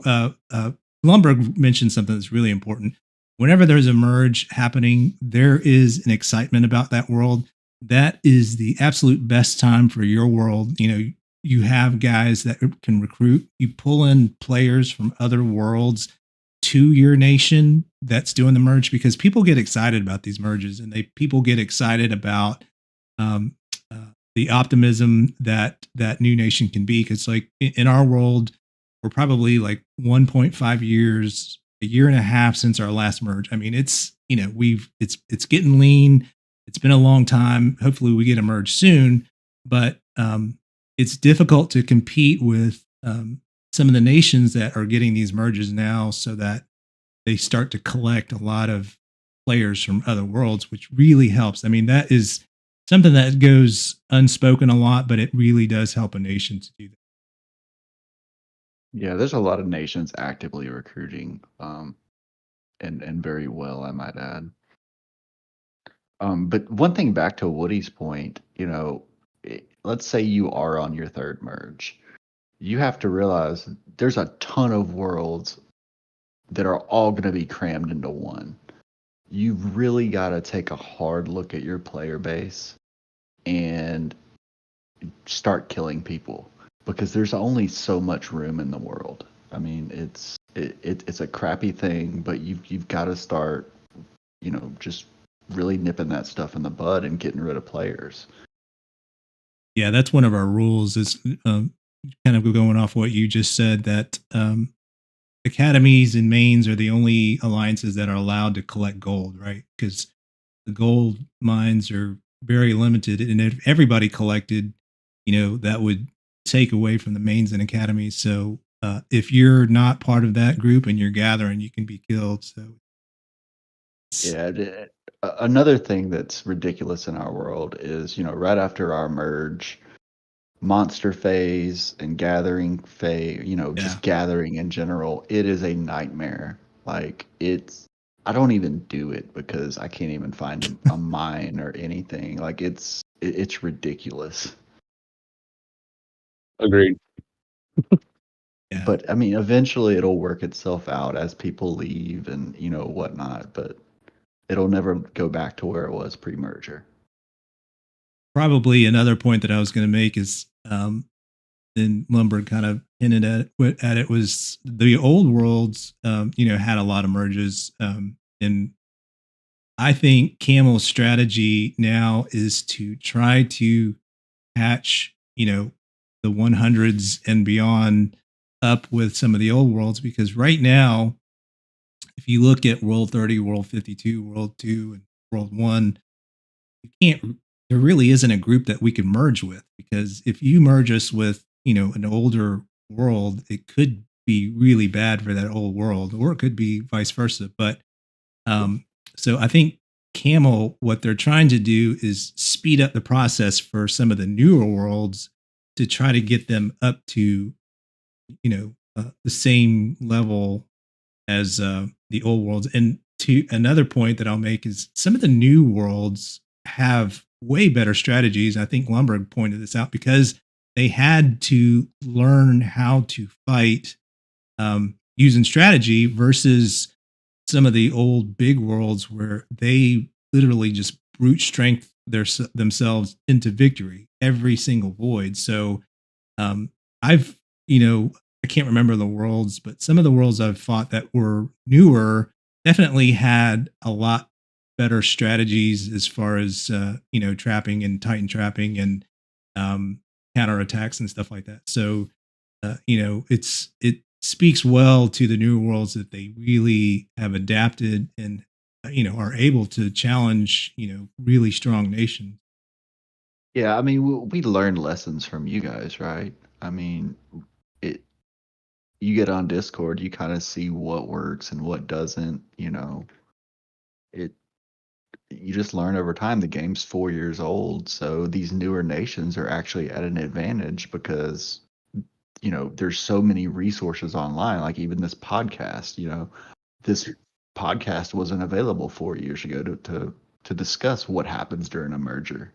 A: Lumberg mentioned something that's really important. Whenever there's a merge happening, there is an excitement about that world. That is the absolute best time for your world. You have guys that can recruit. You pull in players from other worlds to your nation that's doing the merge, because people get excited about these merges, and people get excited about the optimism that new nation can be. Because like in our world, we're probably like 1.5 years, a year and a half since our last merge. I mean, it's it's getting lean. It's been a long time. Hopefully we get a merge soon, but it's difficult to compete with some of the nations that are getting these merges now, so that they start to collect a lot of players from other worlds, which really helps. I mean, that is something that goes unspoken a lot, but it really does help a nation to do that.
B: Yeah, there's a lot of nations actively recruiting, and very well, I might add. But one thing, back to Woody's point, let's say you are on your third merge. You have to realize there's a ton of worlds that are all going to be crammed into one. You've really got to take a hard look at your player base and start killing people, because there's only so much room in the world. I mean, it's a crappy thing, but you've got to start, just really nipping that stuff in the bud and getting rid of players.
A: Yeah, that's one of our rules is kind of going off what you just said, that academies and mains are the only alliances that are allowed to collect gold, right? Because the gold mines are very limited, and if everybody collected, that would take away from the mains and academies. So if you're not part of that group and you're gathering, you can be killed. So
B: Yeah. Another thing that's ridiculous in our world is, right after our merge, monster phase and gathering phase, just gathering in general, it is a nightmare. Like, I don't even do it because I can't even find a mine or anything. Like, it's ridiculous.
D: Agreed.
A: yeah.
B: But I mean, eventually it'll work itself out as people leave and whatnot. But it'll never go back to where it was pre-merger.
A: Probably another point that I was going to make is, then Lumberg kind of hinted at it, was the old worlds, had a lot of merges, and I think Camel's strategy now is to try to catch, the 100s and beyond up with some of the old worlds, because right now, if you look at World 30, World 52, World 2, and World 1, there really isn't a group that we can merge with, because if you merge us with, an older world, it could be really bad for that old world, or it could be vice versa. But so I think Camel, what they're trying to do is speed up the process for some of the newer worlds to try to get them up to, the same level as the old worlds. And to another point that I'll make is some of the new worlds have way better strategies. I think Lumberg pointed this out, because they had to learn how to fight using strategy versus some of the old big worlds where they literally just brute strength themselves into victory every single void. So I've, I can't remember the worlds, but some of the worlds I've fought that were newer definitely had a lot better strategies as far as trapping and Titan trapping and counter attacks and stuff like that. So it speaks well to the new worlds that they really have adapted and are able to challenge really strong nations.
B: Yeah, I mean, we learn lessons from you guys, right? I mean, you get on Discord, you kind of see what works and what doesn't. You just learn over time. The game's 4 years old, so these newer nations are actually at an advantage because there's so many resources online. Like even this podcast, this podcast wasn't available 4 years ago to discuss what happens during a merger.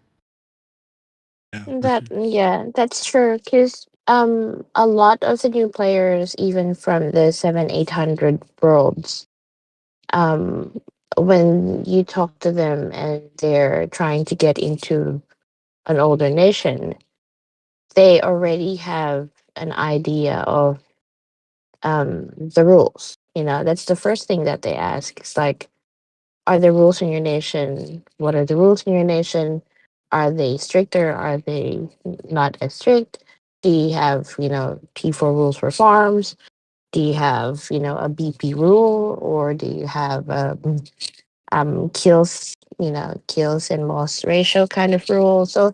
E: That's true. Because a lot of the new players, even from the 700-800 worlds, when you talk to them and they're trying to get into an older nation, they already have an idea of the rules. That's the first thing that they ask. It's like, are there rules in your nation? What are the rules in your nation? Are they stricter? Are they not as strict? Do you have, P4 rules for farms? Do you have, a BP rule? Or do you have kills, kills and loss ratio kind of rule? So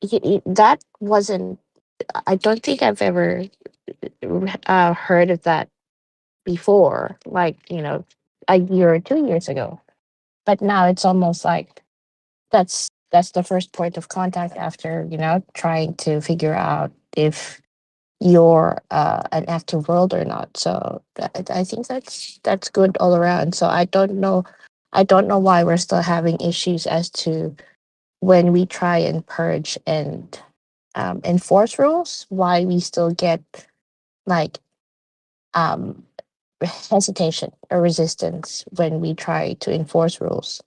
E: that wasn't, I don't think I've ever heard of that before, like, a year or 2 years ago. But now it's almost like that's the first point of contact after trying to figure out if you're an active world or not. So I think that's good all around. So I don't know why we're still having issues as to when we try and purge and enforce rules, why we still get like um hesitation or resistance when we try to enforce rules.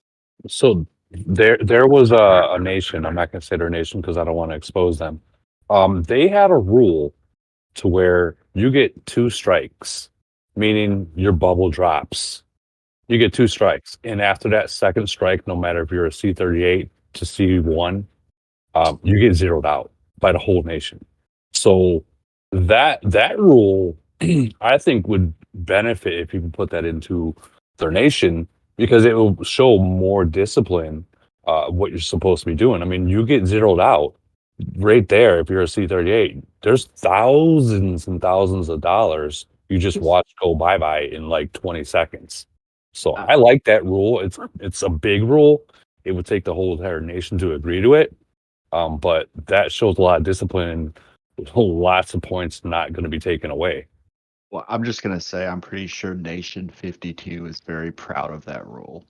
D: So there was a nation. I'm not going to say their nation because I don't want to expose them. They had a rule to where you get 2 strikes, meaning your bubble drops. You get 2 strikes, and after that second strike, no matter if you're a C38 to C1, you get zeroed out by the whole nation. So that rule, I think, would benefit if people put that into their nation because it will show more discipline. What you're supposed to be doing. I mean, you get zeroed out right there if you're a C38. There's thousands and thousands of dollars you just watch go bye bye in like 20 seconds. So
B: Uh,
D: I like that rule. It's a big rule. It would take the whole entire nation to agree to it. But that shows a lot of discipline. Lots of points not going to be taken away.
B: Well, I'm just gonna say I'm pretty sure Nation 52 is very proud of that rule.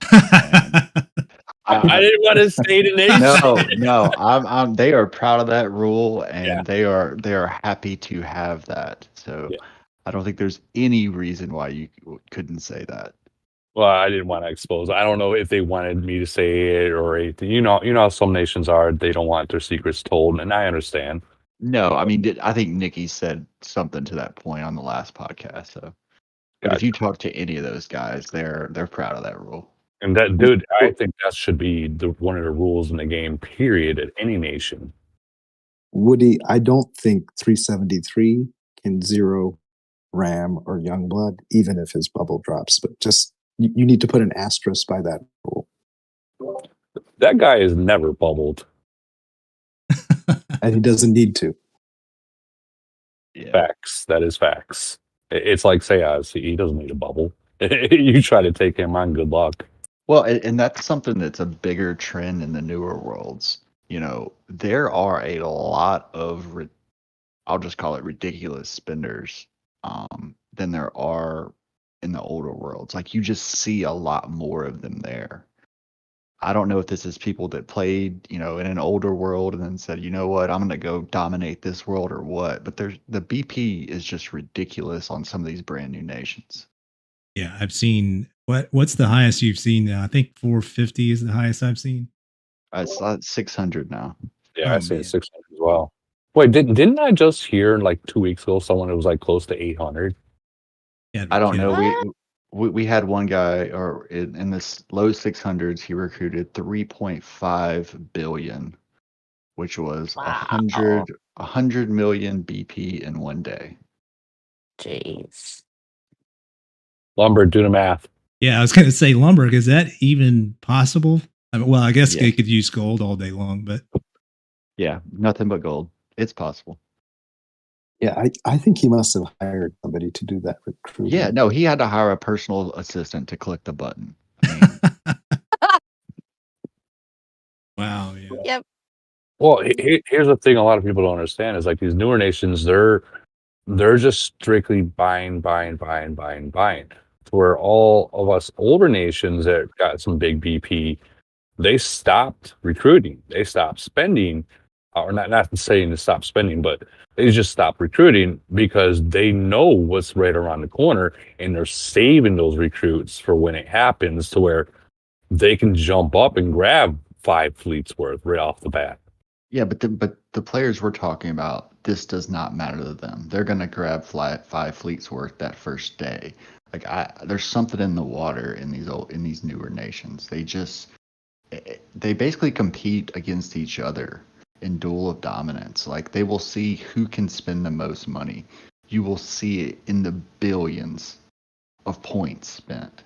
D: I didn't want to say the nation.
B: No, I'm. They are proud of that rule, and
D: Yeah.
B: they are happy to have that. So,
D: Yeah.
B: I don't think there's any reason why you couldn't say that.
D: Well, I didn't want to expose. I don't know if they wanted me to say it or anything. You know how some nations are. They don't want their secrets told, and I understand.
B: No, I mean, I think Nikki said something to that point on the last podcast. So, but if
D: Gotcha.
B: you talk to any of those guys, they're proud of that rule.
D: And that dude, I think that should be one of the rules in the game. Period. At any nation.
C: Woody, I don't think 373 can zero Ram or Youngblood, even if his bubble drops. But just you need to put an asterisk by that rule.
D: That guy is never bubbled.
C: And he doesn't need to.
B: Yeah.
D: Facts. That is facts. It's like Sayaz. He doesn't need a bubble. You try to take him on, good luck.
B: Well, and that's something that's a bigger trend in the newer worlds. You know, there are a lot of, I'll just call it ridiculous spenders, than there are in the older worlds. Like you just see a lot more of them there. I don't know if this is people that played, you know, in an older world and then said, you know what, I'm going to go dominate this world or what. But there's the BP is just ridiculous on some of these brand new nations.
A: Yeah, I've seen what's the highest you've seen now? I think 450 is the highest I've seen.
B: It's 600 now.
D: Yeah,
A: Oh,
D: I see
A: man.
D: 600 as well. Wait, didn't I just hear like 2 weeks ago someone that was like close to 800?
A: Yeah,
B: I don't know.
E: What?
B: We had one guy, or in this low 600s, he recruited 3.5 billion, which was
E: Wow.
B: 100 million BP in one day.
E: Jeez.
D: Lumber, do the math.
A: Yeah, I was going to say Lumberg. Is that even possible? I mean, well, I guess
B: Yeah.
A: they could use gold all day long, but
B: Yeah, nothing but gold. It's possible.
C: Yeah, I think he must have hired somebody to do that recruitment.
B: Yeah, no, he had to hire a personal assistant to click the button. I mean,
A: wow. Yeah.
E: Yep.
D: Well, here's the thing: a lot of people don't understand is like these newer nations, they're just strictly buying. Where all of us older nations that got some big BP, they stopped recruiting, they stopped spending, or not saying to stop spending, but they just stopped recruiting because they know what's right around the corner, and they're saving those recruits for when it happens, to where they can jump up and grab 5 fleets worth right off the bat.
B: yeah, but the players we're talking about, this does not matter to them. They're gonna grab 5 fleets worth that first day. Like there's something in the water in these newer nations. They basically compete against each other in duel of dominance. Like they will see who can spend the most money. You will see it in the billions of points spent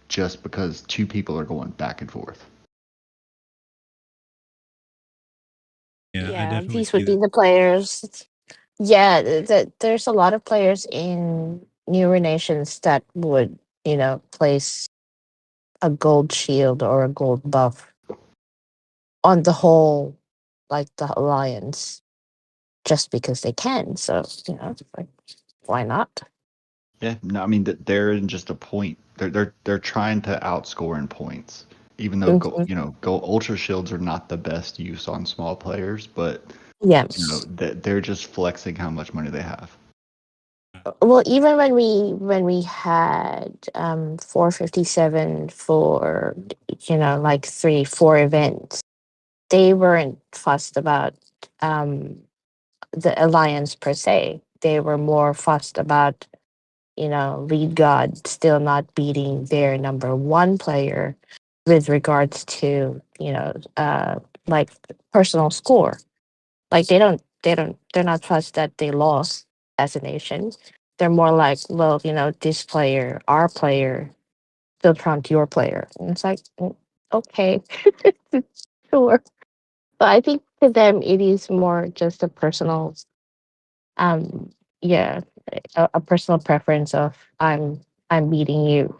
B: just because two people are going back and forth.
A: Yeah, I
E: Yeah,
A: definitely
E: these
A: see
E: would be
A: that.
E: the players. Yeah, there's a lot of players in newer nations that would, place a gold shield or a gold buff on the whole, like the alliance, just because they can. So, it's like, why not?
B: Yeah, no, I mean they're in just a point. They're trying to outscore in points, even though
E: Mhm.
B: go ultra shields are not the best use on small players, but
E: Yes.
B: they're just flexing how much money they have.
E: Well, even when we had 457 for like 3-4 events, they weren't fussed about um the alliance per se. They were more fussed about Lead God still not beating their number one player with regards to like personal score. Like they don't they're not fussed that they lost as a nation. They're more like, well, this player, our player, still trumped your player. And it's like, okay, sure. But I think to them it is more just a personal, um, yeah, a personal preference of I'm beating you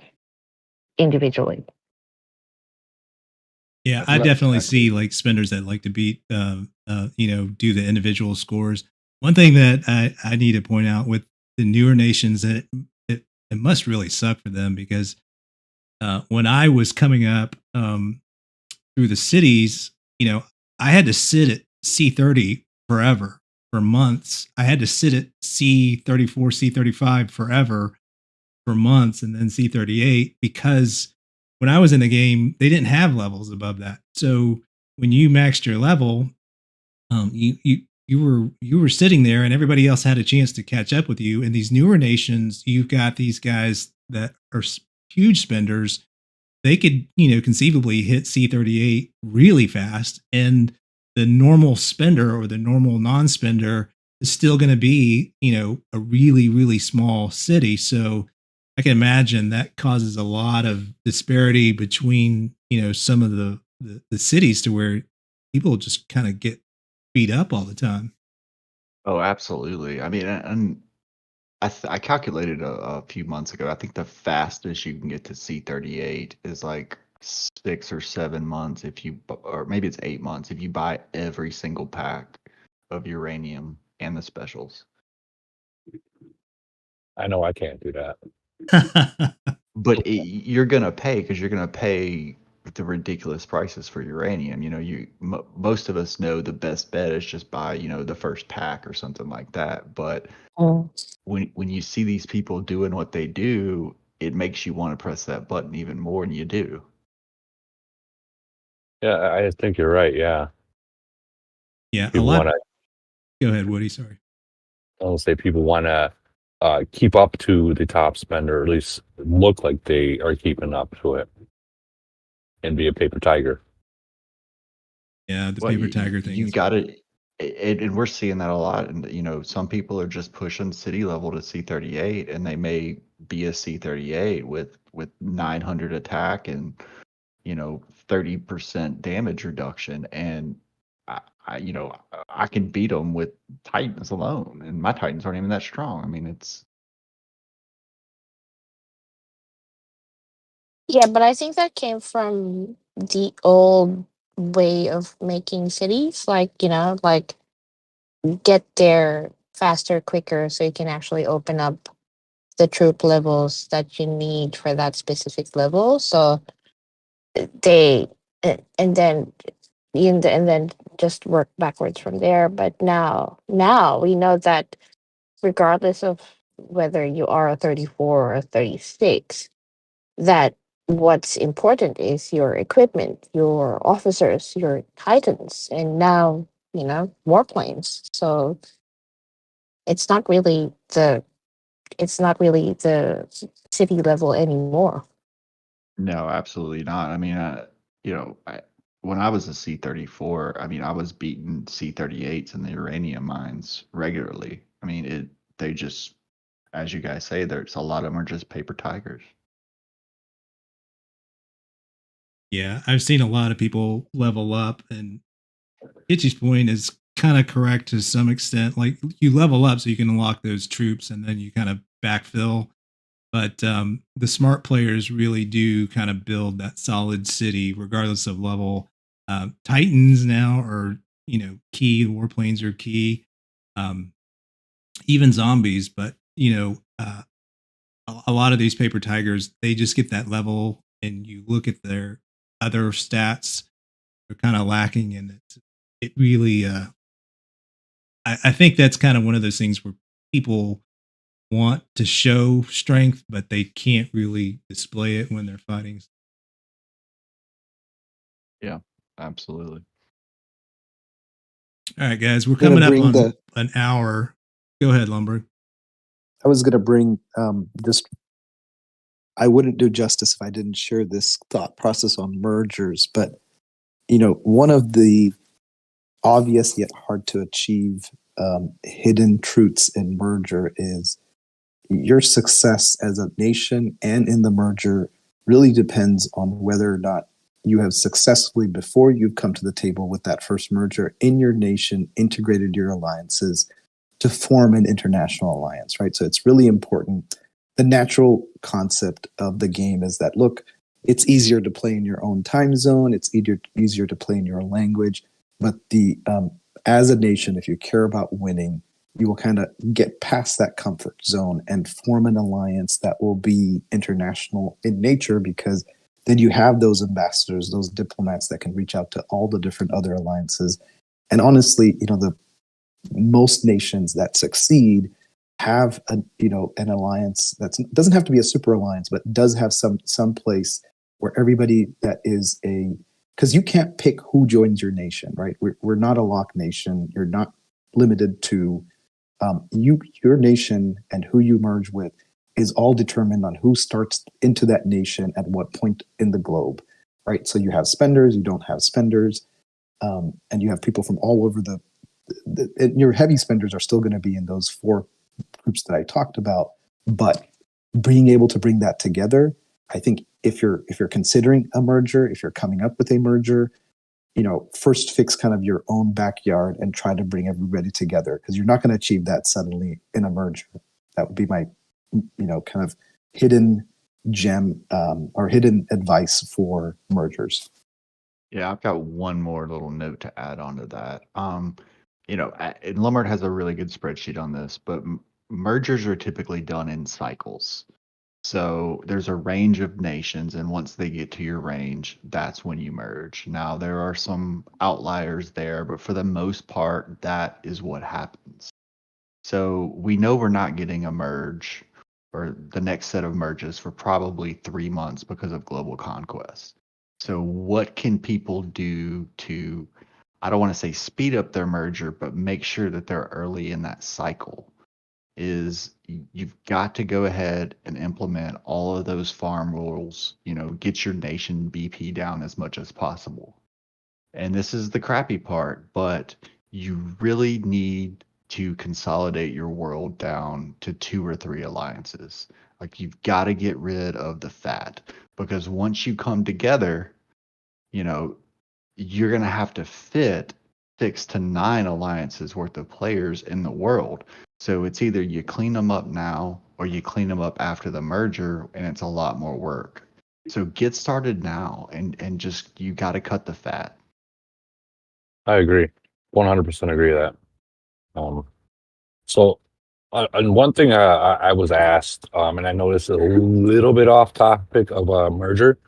E: individually.
A: Yeah, I
B: Right.
A: definitely see like spenders that like to beat, do the individual scores. One thing that I need to point out with the newer nations that it must really suck for them because when I was coming up through the cities, I had to sit at C30 forever for months. I had to sit at C34, C35 forever for months, and then C38 because when I was in the game, they didn't have levels above that. So when you maxed your level, you were sitting there, and everybody else had a chance to catch up with you. In these newer nations, you've got these guys that are huge spenders. They could, conceivably hit C38 really fast, and the normal spender or the normal non-spender is still going to be, a really, really small city. So I can imagine that causes a lot of disparity between, some of the cities to where people just kind of get beat up all the time.
B: Oh, absolutely. I mean, and I calculated a few months ago. I think the fastest you can get to C38 is like 6 or 7 months or maybe it's 8 months if you buy every single pack of uranium and the specials.
D: I know I can't do that.
B: But you're gonna pay because you're gonna pay the ridiculous prices for uranium. Most of us know the best bet is just buy the first pack or something like that. But
E: Mm.
B: when you see these people doing what they do, it makes you want to press that button even more than you do.
D: Yeah, I think you're right. Yeah,
A: Yeah, a
D: people
A: lot.
D: want to.
A: Go ahead, Woody. Sorry.
D: I'll say people want to keep up to the top spender, or at least look like they are keeping up to it, and be a paper tiger.
A: Yeah, the
B: Well,
A: paper tiger thing.
B: you got to, and we're seeing that a lot. And some people are just pushing city level to C38, and they may be a C38 with 900 attack and 30% damage reduction, and I can beat them with Titans alone, and my Titans aren't even that strong. I mean, it's
E: Yeah, but I think that came from the old way of making cities, like get there faster, quicker, so you can actually open up the troop levels that you need for that specific level. So they and then and then just work backwards from there. But now we know that regardless of whether you are a 34 or a 36, that what's important is your equipment, your officers, your titans, and now warplanes. So it's not really the city level anymore.
B: no, absolutely not. I mean, when I was a C34, I mean, I was beating C38s in the uranium mines regularly. I mean, they just, as you guys say, there's a lot of them are just paper tigers.
A: Yeah, I've seen a lot of people level up, and Itchy's point is kind of correct to some extent. Like you level up so you can unlock those troops, and then you kind of backfill. But the smart players really do kind of build that solid city, regardless of level. Titans now are key. Warplanes are key. Um, even zombies, but a lot of these paper tigers, they just get that level, and you look at their other stats, they're kind of lacking, and it really I think that's kind of one of those things where people want to show strength, but they can't really display it when they're fighting.
B: Yeah, absolutely.
A: All right, guys, we're
C: Gonna
A: coming up
C: bring
A: on
C: the-
A: an hour. Go ahead, Lumberg.
C: I was going to bring this. I wouldn't do justice if I didn't share this thought process on mergers, but one of the obvious yet hard to achieve hidden truths in merger is your success as a nation and in the merger really depends on whether or not you have successfully, before you've come to the table with that first merger in your nation, integrated your alliances to form an international alliance, right? So it's really important. The natural concept of the game is that, look, it's easier to play in your own time zone. It's easier to play in your language. But as a nation, if you care about winning, you will kind of get past that comfort zone and form an alliance that will be international in nature, because then you have those ambassadors, those diplomats that can reach out to all the different other alliances. And honestly, the most nations that succeed have an alliance that doesn't have to be a super alliance, but does have some place where everybody that is because you can't pick who joins your nation, right? We're not a lock nation. You're not limited to your nation, and who you merge with is all determined on who starts into that nation at what point in the globe, right? So you have spenders, you don't have spenders, and you have people from all over your heavy spenders are still going to be in those 4 groups that I talked about. But being able to bring that together, I think if you're considering a merger, if you're coming up with a merger, first fix kind of your own backyard and try to bring everybody together, because you're not going to achieve that suddenly in a merger. That would be my, kind of hidden gem or hidden advice for mergers.
B: Yeah, I've got one more little note to add on to that. And Lumard has a really good spreadsheet on this, but mergers are typically done in cycles. So there's a range of nations, and once they get to your range, that's when you merge. Now, there are some outliers there, but for the most part, that is what happens. So we know we're not getting a merge or the next set of merges for probably 3 months because of global conquest. So what can people do to, I don't want to say speed up their merger, but make sure that they're early in that cycle? Is you've got to go ahead and implement all of those farm rules, get your nation BP down as much as possible. And this is the crappy part, but you really need to consolidate your world down to 2 or 3 alliances. Like, you've got to get rid of the fat, because once you come together, you're going to have to fit 6 to 9 alliances worth of players in the world. So it's either you clean them up now or you clean them up after the merger, and it's a lot more work. So get started now, and just, you got to cut the fat.
D: I agree. 100% agree with that. So, and one thing I was asked, and I know this is a little bit off topic of a merger,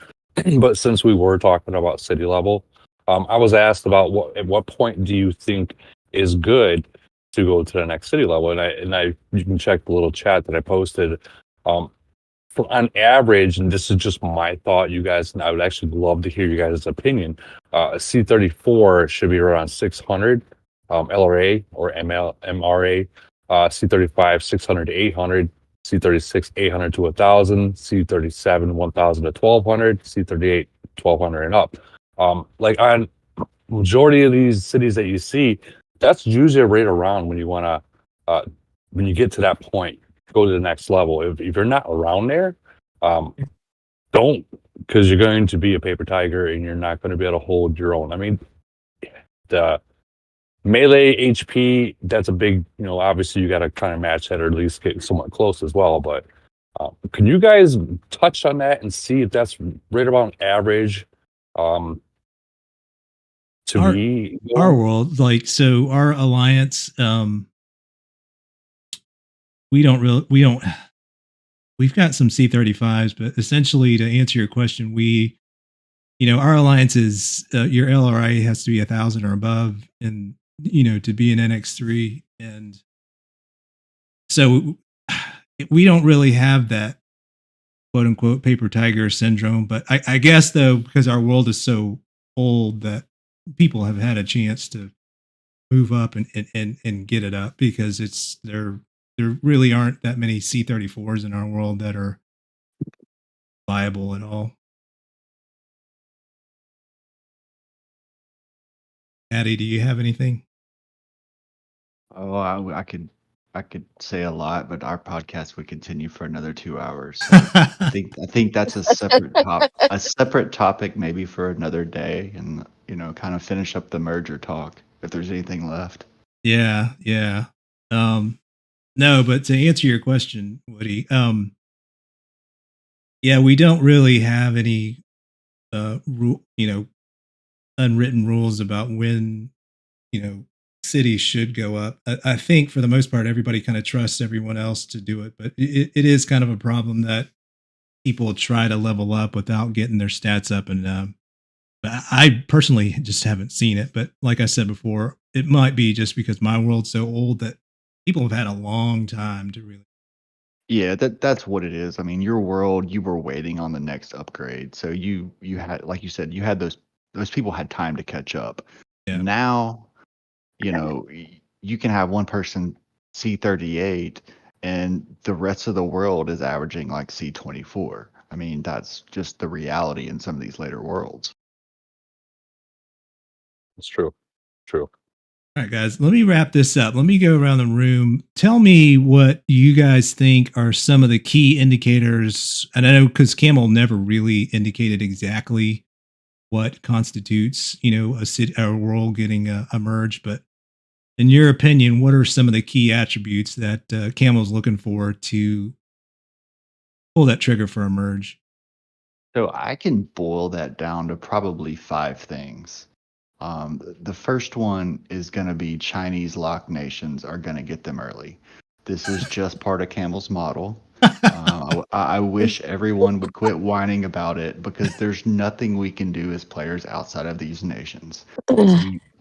D: but since we were talking about city level, I was asked about at what point do you think is good to go to the next city level, and you can check the little chat that I posted. On average, and this is just my thought, you guys, and I would actually love to hear you guys' opinion. A C34 should be around 600 LRA or MRA. C35 600 to 800. C36 800 to 1,000. C37 1,000 to 1,200. C38 1,200 and up. Like on majority of these cities that you see, that's usually right around when you want to, when you get to that point, go to the next level. If you're not around there, don't, because you're going to be a paper tiger and you're not going to be able to hold your own. I mean, the melee HP, that's a big, obviously you got to kind of match that or at least get somewhat close as well. But can you guys touch on that and see if that's right about average to be
A: our world? Like, so our alliance, we've got some C35s, but essentially, to answer your question, our alliance is your LRI has to be 1,000 or above, and to be an NX3, and so we don't really have that quote unquote paper tiger syndrome. But I guess, though, because our world is so old, that people have had a chance to move up and get it up, because there really aren't that many C34s in our world that are viable at all. Addie, do you have anything?
B: Oh, I could say a lot, but our podcast would continue for another 2 hours. So I think that's a separate topic maybe for another day, and kind of finish up the merger talk if there's anything left.
A: Yeah, yeah. No, but to answer your question, Woody, yeah, we don't really have any unwritten rules about when, you know, cities should go up. I think for the most part, everybody kind of trusts everyone else to do it, but it is kind of a problem that people try to level up without getting their stats up. And I personally just haven't seen it, but like I said before, it might be just because my world's so old that people have had a long time to really.
B: Yeah, that's what it is. I mean, your world, you were waiting on the next upgrade. So you had, like you said, you had those people had time to catch up.
A: Yeah.
B: Now, you can have one person C38 and the rest of the world is averaging like C24. I mean, that's just the reality in some of these later worlds.
D: It's true. True.
A: All right, guys, let me wrap this up. Let me go around the room. Tell me what you guys think are some of the key indicators. And I know because Camel never really indicated exactly what constitutes, a city or a world getting a merge. But in your opinion, what are some of the key attributes that Camel's looking for to pull that trigger for a merge?
B: So I can boil that down to probably five things. The first one is going to be Chinese lock nations are going to get them early. This is just part of Campbell's model. I wish everyone would quit whining about it because there's nothing we can do as players outside of these nations.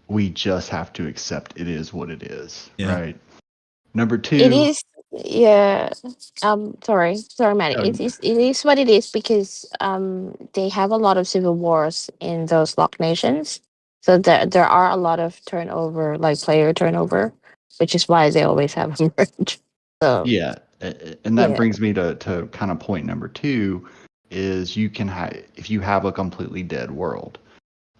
B: We just have to accept it is what it is,
A: Yeah.
B: right? Number two,
E: It is, yeah. Sorry, Maddie.
B: Oh,
E: It is what it is because they have a lot of civil wars in those lock nations, so there are a lot of turnover, like player turnover, which is why they always have a merge. So
B: yeah, and that
E: yeah,
B: brings me to kind of point number two is you can have if you have a completely dead world.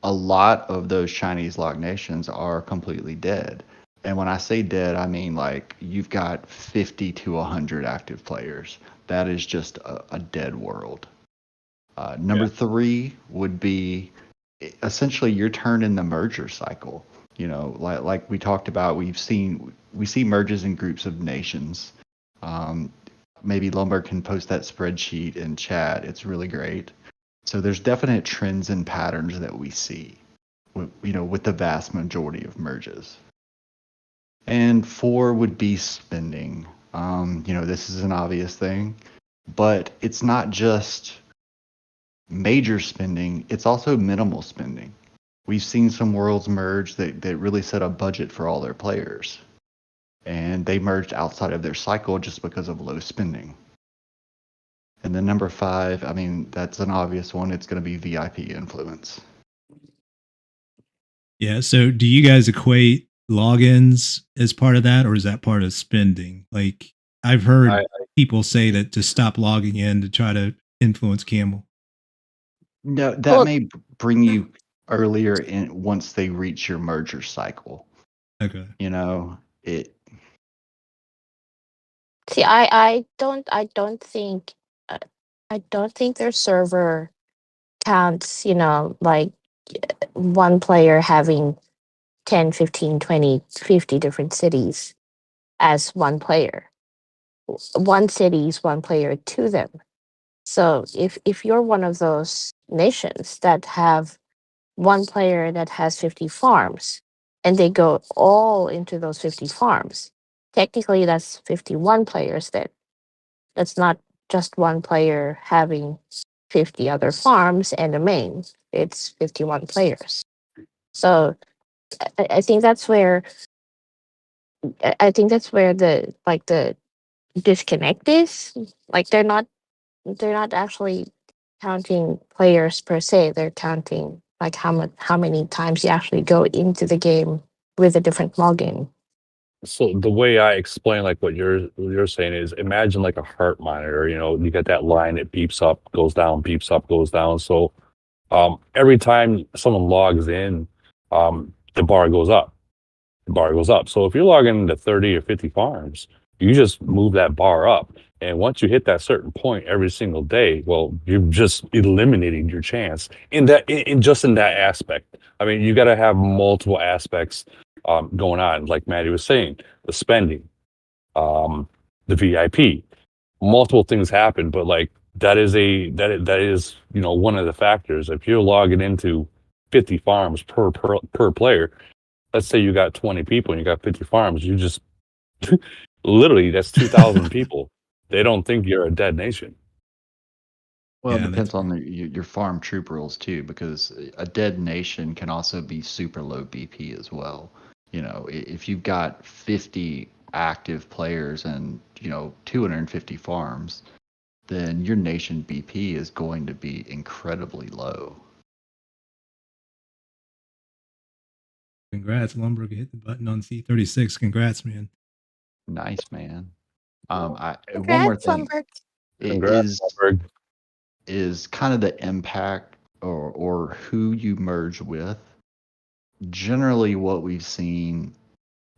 B: A lot of those Chinese lock nations are completely dead. And when I say dead, I mean like you've got 50 to 100 active players. That is just a dead world. Number three would be essentially your turn in the merger cycle. Like we talked about, we see merges in groups of nations. Um, Maybe Lumberg can post that spreadsheet in chat. It's really great. So there's definite trends and patterns that we see, with the vast majority of merges. And four would be spending. This is an obvious thing, but it's not just major spending, it's also minimal spending. We've seen some worlds merge that really set a budget for all their players, and they merged outside of their cycle just because of low spending. And then number five, I mean, that's an obvious one. It's going to be VIP influence.
A: Yeah. So do you guys equate logins as part of that, or is that part of spending? Like I've heard people say that to stop logging in to try to influence Camel.
B: No, that may bring you earlier in once they reach your merger cycle.
A: Okay.
B: It.
E: see, I don't think their server counts. Like one player having 10, 15, 20, 50 different cities as one player. One city is one player to them. So if you're one of those nations that have one player that has 50 farms and they go all into those 50 farms, technically that's 51 players then. That's not just one player having 50 other farms and a main. It's 51 players. So I think that's where the disconnect is. Like they're not actually counting players per se. They're counting like how many times you actually go into the game with a different login.
D: So the way I explain like what you're saying is imagine like a heart monitor, you get that line, it beeps up, goes down, beeps up, goes down. So every time someone logs in, the bar goes up. the bar goes up. So if you're logging into 30 or 50 farms, you just move that bar up. And once you hit that certain point every single day, well, you're just eliminating your chance in that, in that aspect. I mean, you got to have multiple aspects going on, like Maddie was saying, the spending, the VIP, multiple things happen, but like that is one of the factors. If you're logging into 50 farms per player, let's say you got 20 people and you got 50 farms, you just literally that's 2,000 people. They don't think you're a dead nation.
B: Well,
A: Yeah,
B: it depends
A: that's
B: on your farm troop rules too, because a dead nation can also be super low BP as well. You know, if you've got 50 active players and 250 farms, then your nation BP is going to be incredibly low.
A: Congrats, Lumberg hit the button on C36. Congrats, man.
B: Nice, man. One more
E: Congrats,
B: thing.
E: Lumberg.
D: Congrats, Lumberg.
B: Is kind of the impact or who you merge with. Generally, what we've seen,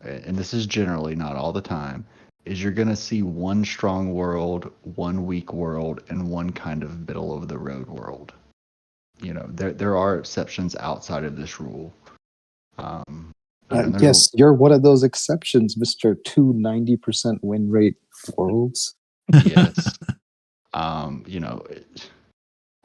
B: and this is generally not all the time, is you're going to see one strong world, one weak world, and one kind of middle of the road world. You know, there are exceptions outside of this rule.
C: Yes, you're one of those exceptions, Mr. 290% win rate worlds.
B: Yes.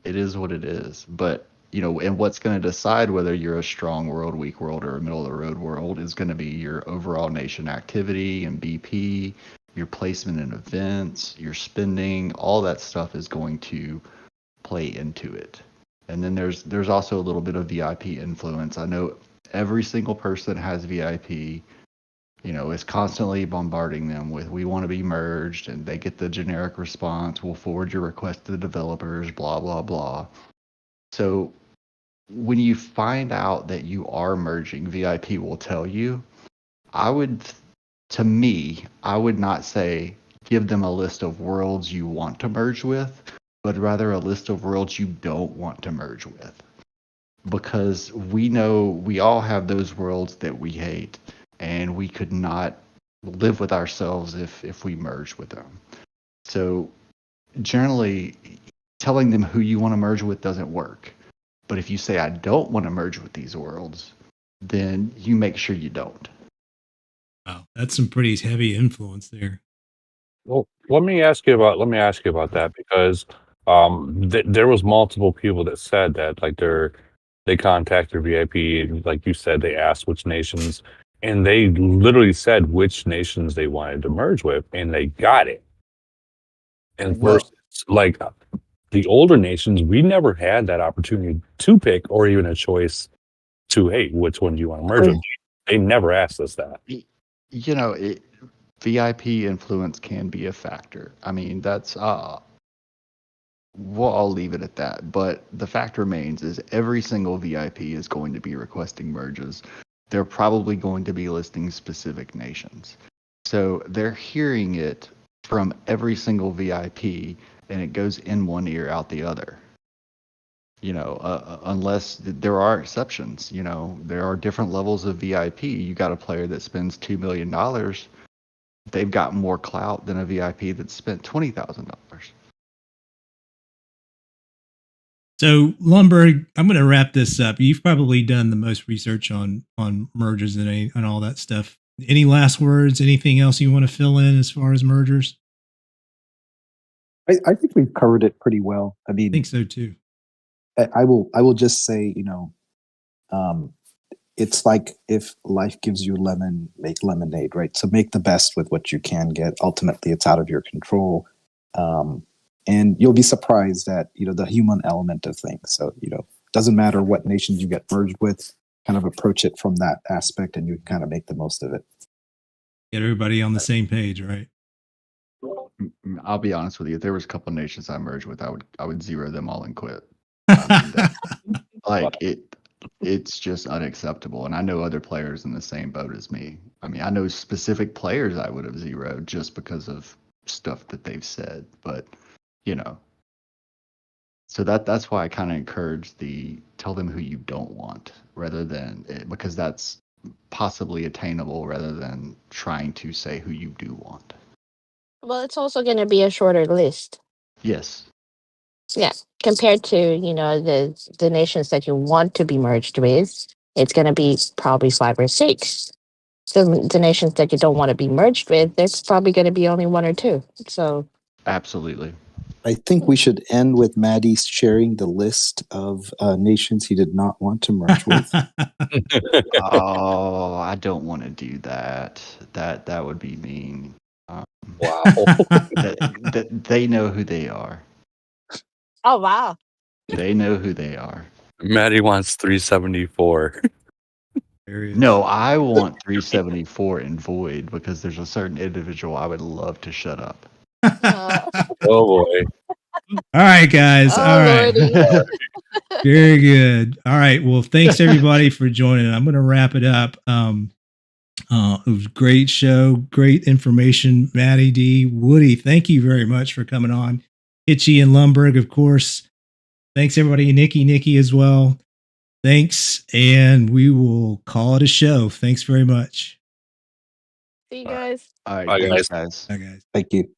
B: It is what it is. But, and what's going to decide whether you're a strong world, weak world, or a middle of the road world is going to be your overall nation activity and BP, your placement in events, your spending, all that stuff is going to play into it. And then there's also a little bit of VIP influence. I know every single person that has VIP, is constantly bombarding them with, we want to be merged, and they get the generic response, we'll forward your request to the developers, blah, blah, blah. So when you find out that you are merging, VIP will tell you. I would not say give them a list of worlds you want to merge with, but rather a list of worlds you don't want to merge with. Because we know we all have those worlds that we hate, and we could not live with ourselves if we merged with them. So generally, telling them who you want to merge with doesn't work. But if you say, I don't want to merge with these worlds, then you make sure you don't.
A: Wow, that's some pretty heavy influence there.
D: Well, let me ask you about that, because there was multiple people that said that, like, they contacted VIP, and like you said, they asked which nations, and they literally said which nations they wanted to merge with, and they got it. And
B: Well-
D: versus like the older nations, we never had that opportunity to pick or even a choice to, hey, which one do you want to merge with? They never asked us that.
B: VIP influence can be a factor. I mean, that's I'll leave it at that. But the fact remains is every single VIP is going to be requesting merges. They're probably going to be listing specific nations. So they're hearing it from every single VIP, and it goes in one ear, out the other. Unless there are exceptions. There are different levels of VIP. You got a player that spends $2 million. They've got more clout than a VIP that spent $20,000.
A: So, Lumberg, I'm going to wrap this up. You've probably done the most research on mergers and all that stuff. Any last words? Anything else you want to fill in as far as mergers?
C: I think we've covered it pretty well. I
A: I
C: mean,
A: think so too.
C: I will just say, it's like if life gives you lemon, make lemonade, right? So make the best with what you can get. Ultimately, it's out of your control. And you'll be surprised at, the human element of things. So, doesn't matter what nations you get merged with, kind of approach it from that aspect, and you kind of make the most of it.
A: Get everybody on the same page, right?
B: I'll be honest with you. If there was a couple of nations I merged with, I would zero them all and quit. It's just unacceptable. And I know other players in the same boat as me. I mean, I know specific players I would have zeroed just because of stuff that they've said. But, so that's why I kind of encourage tell them who you don't want rather than, because that's possibly attainable rather than trying to say who you do want.
E: Well, it's also going to be a shorter list.
B: Yes.
E: Yeah, compared to the nations that you want to be merged with, it's going to be probably 5 or 6. So the nations that you don't want to be merged with, there's probably going to be only 1 or 2. So
B: Absolutely.
C: I think we should end with Maddie sharing the list of nations he did not want to merge with.
B: Oh, I don't want to do that. That would be mean.
D: Wow.
B: They know who they are.
E: oh wow,
B: They know who they are.
D: Maddie wants 374.
B: No, I want 374 in void because there's a certain individual I would love to shut up.
E: uh,
D: Oh boy.
A: All right, guys.
E: Oh,
A: All right.
E: Lordy.
A: Very good. All right. Well, thanks everybody for joining. I'm going to wrap it up. It was a great show, great information. Maddie D, Woody, thank you very much for coming on. Hitchy and Lumberg, of course. Thanks everybody. Nikki as well. Thanks. And we will call it a show. Thanks very much.
E: See you guys.
B: All right,
D: Bye,
B: thanks,
D: guys.
B: guys.
A: Bye, guys.
C: Thank you.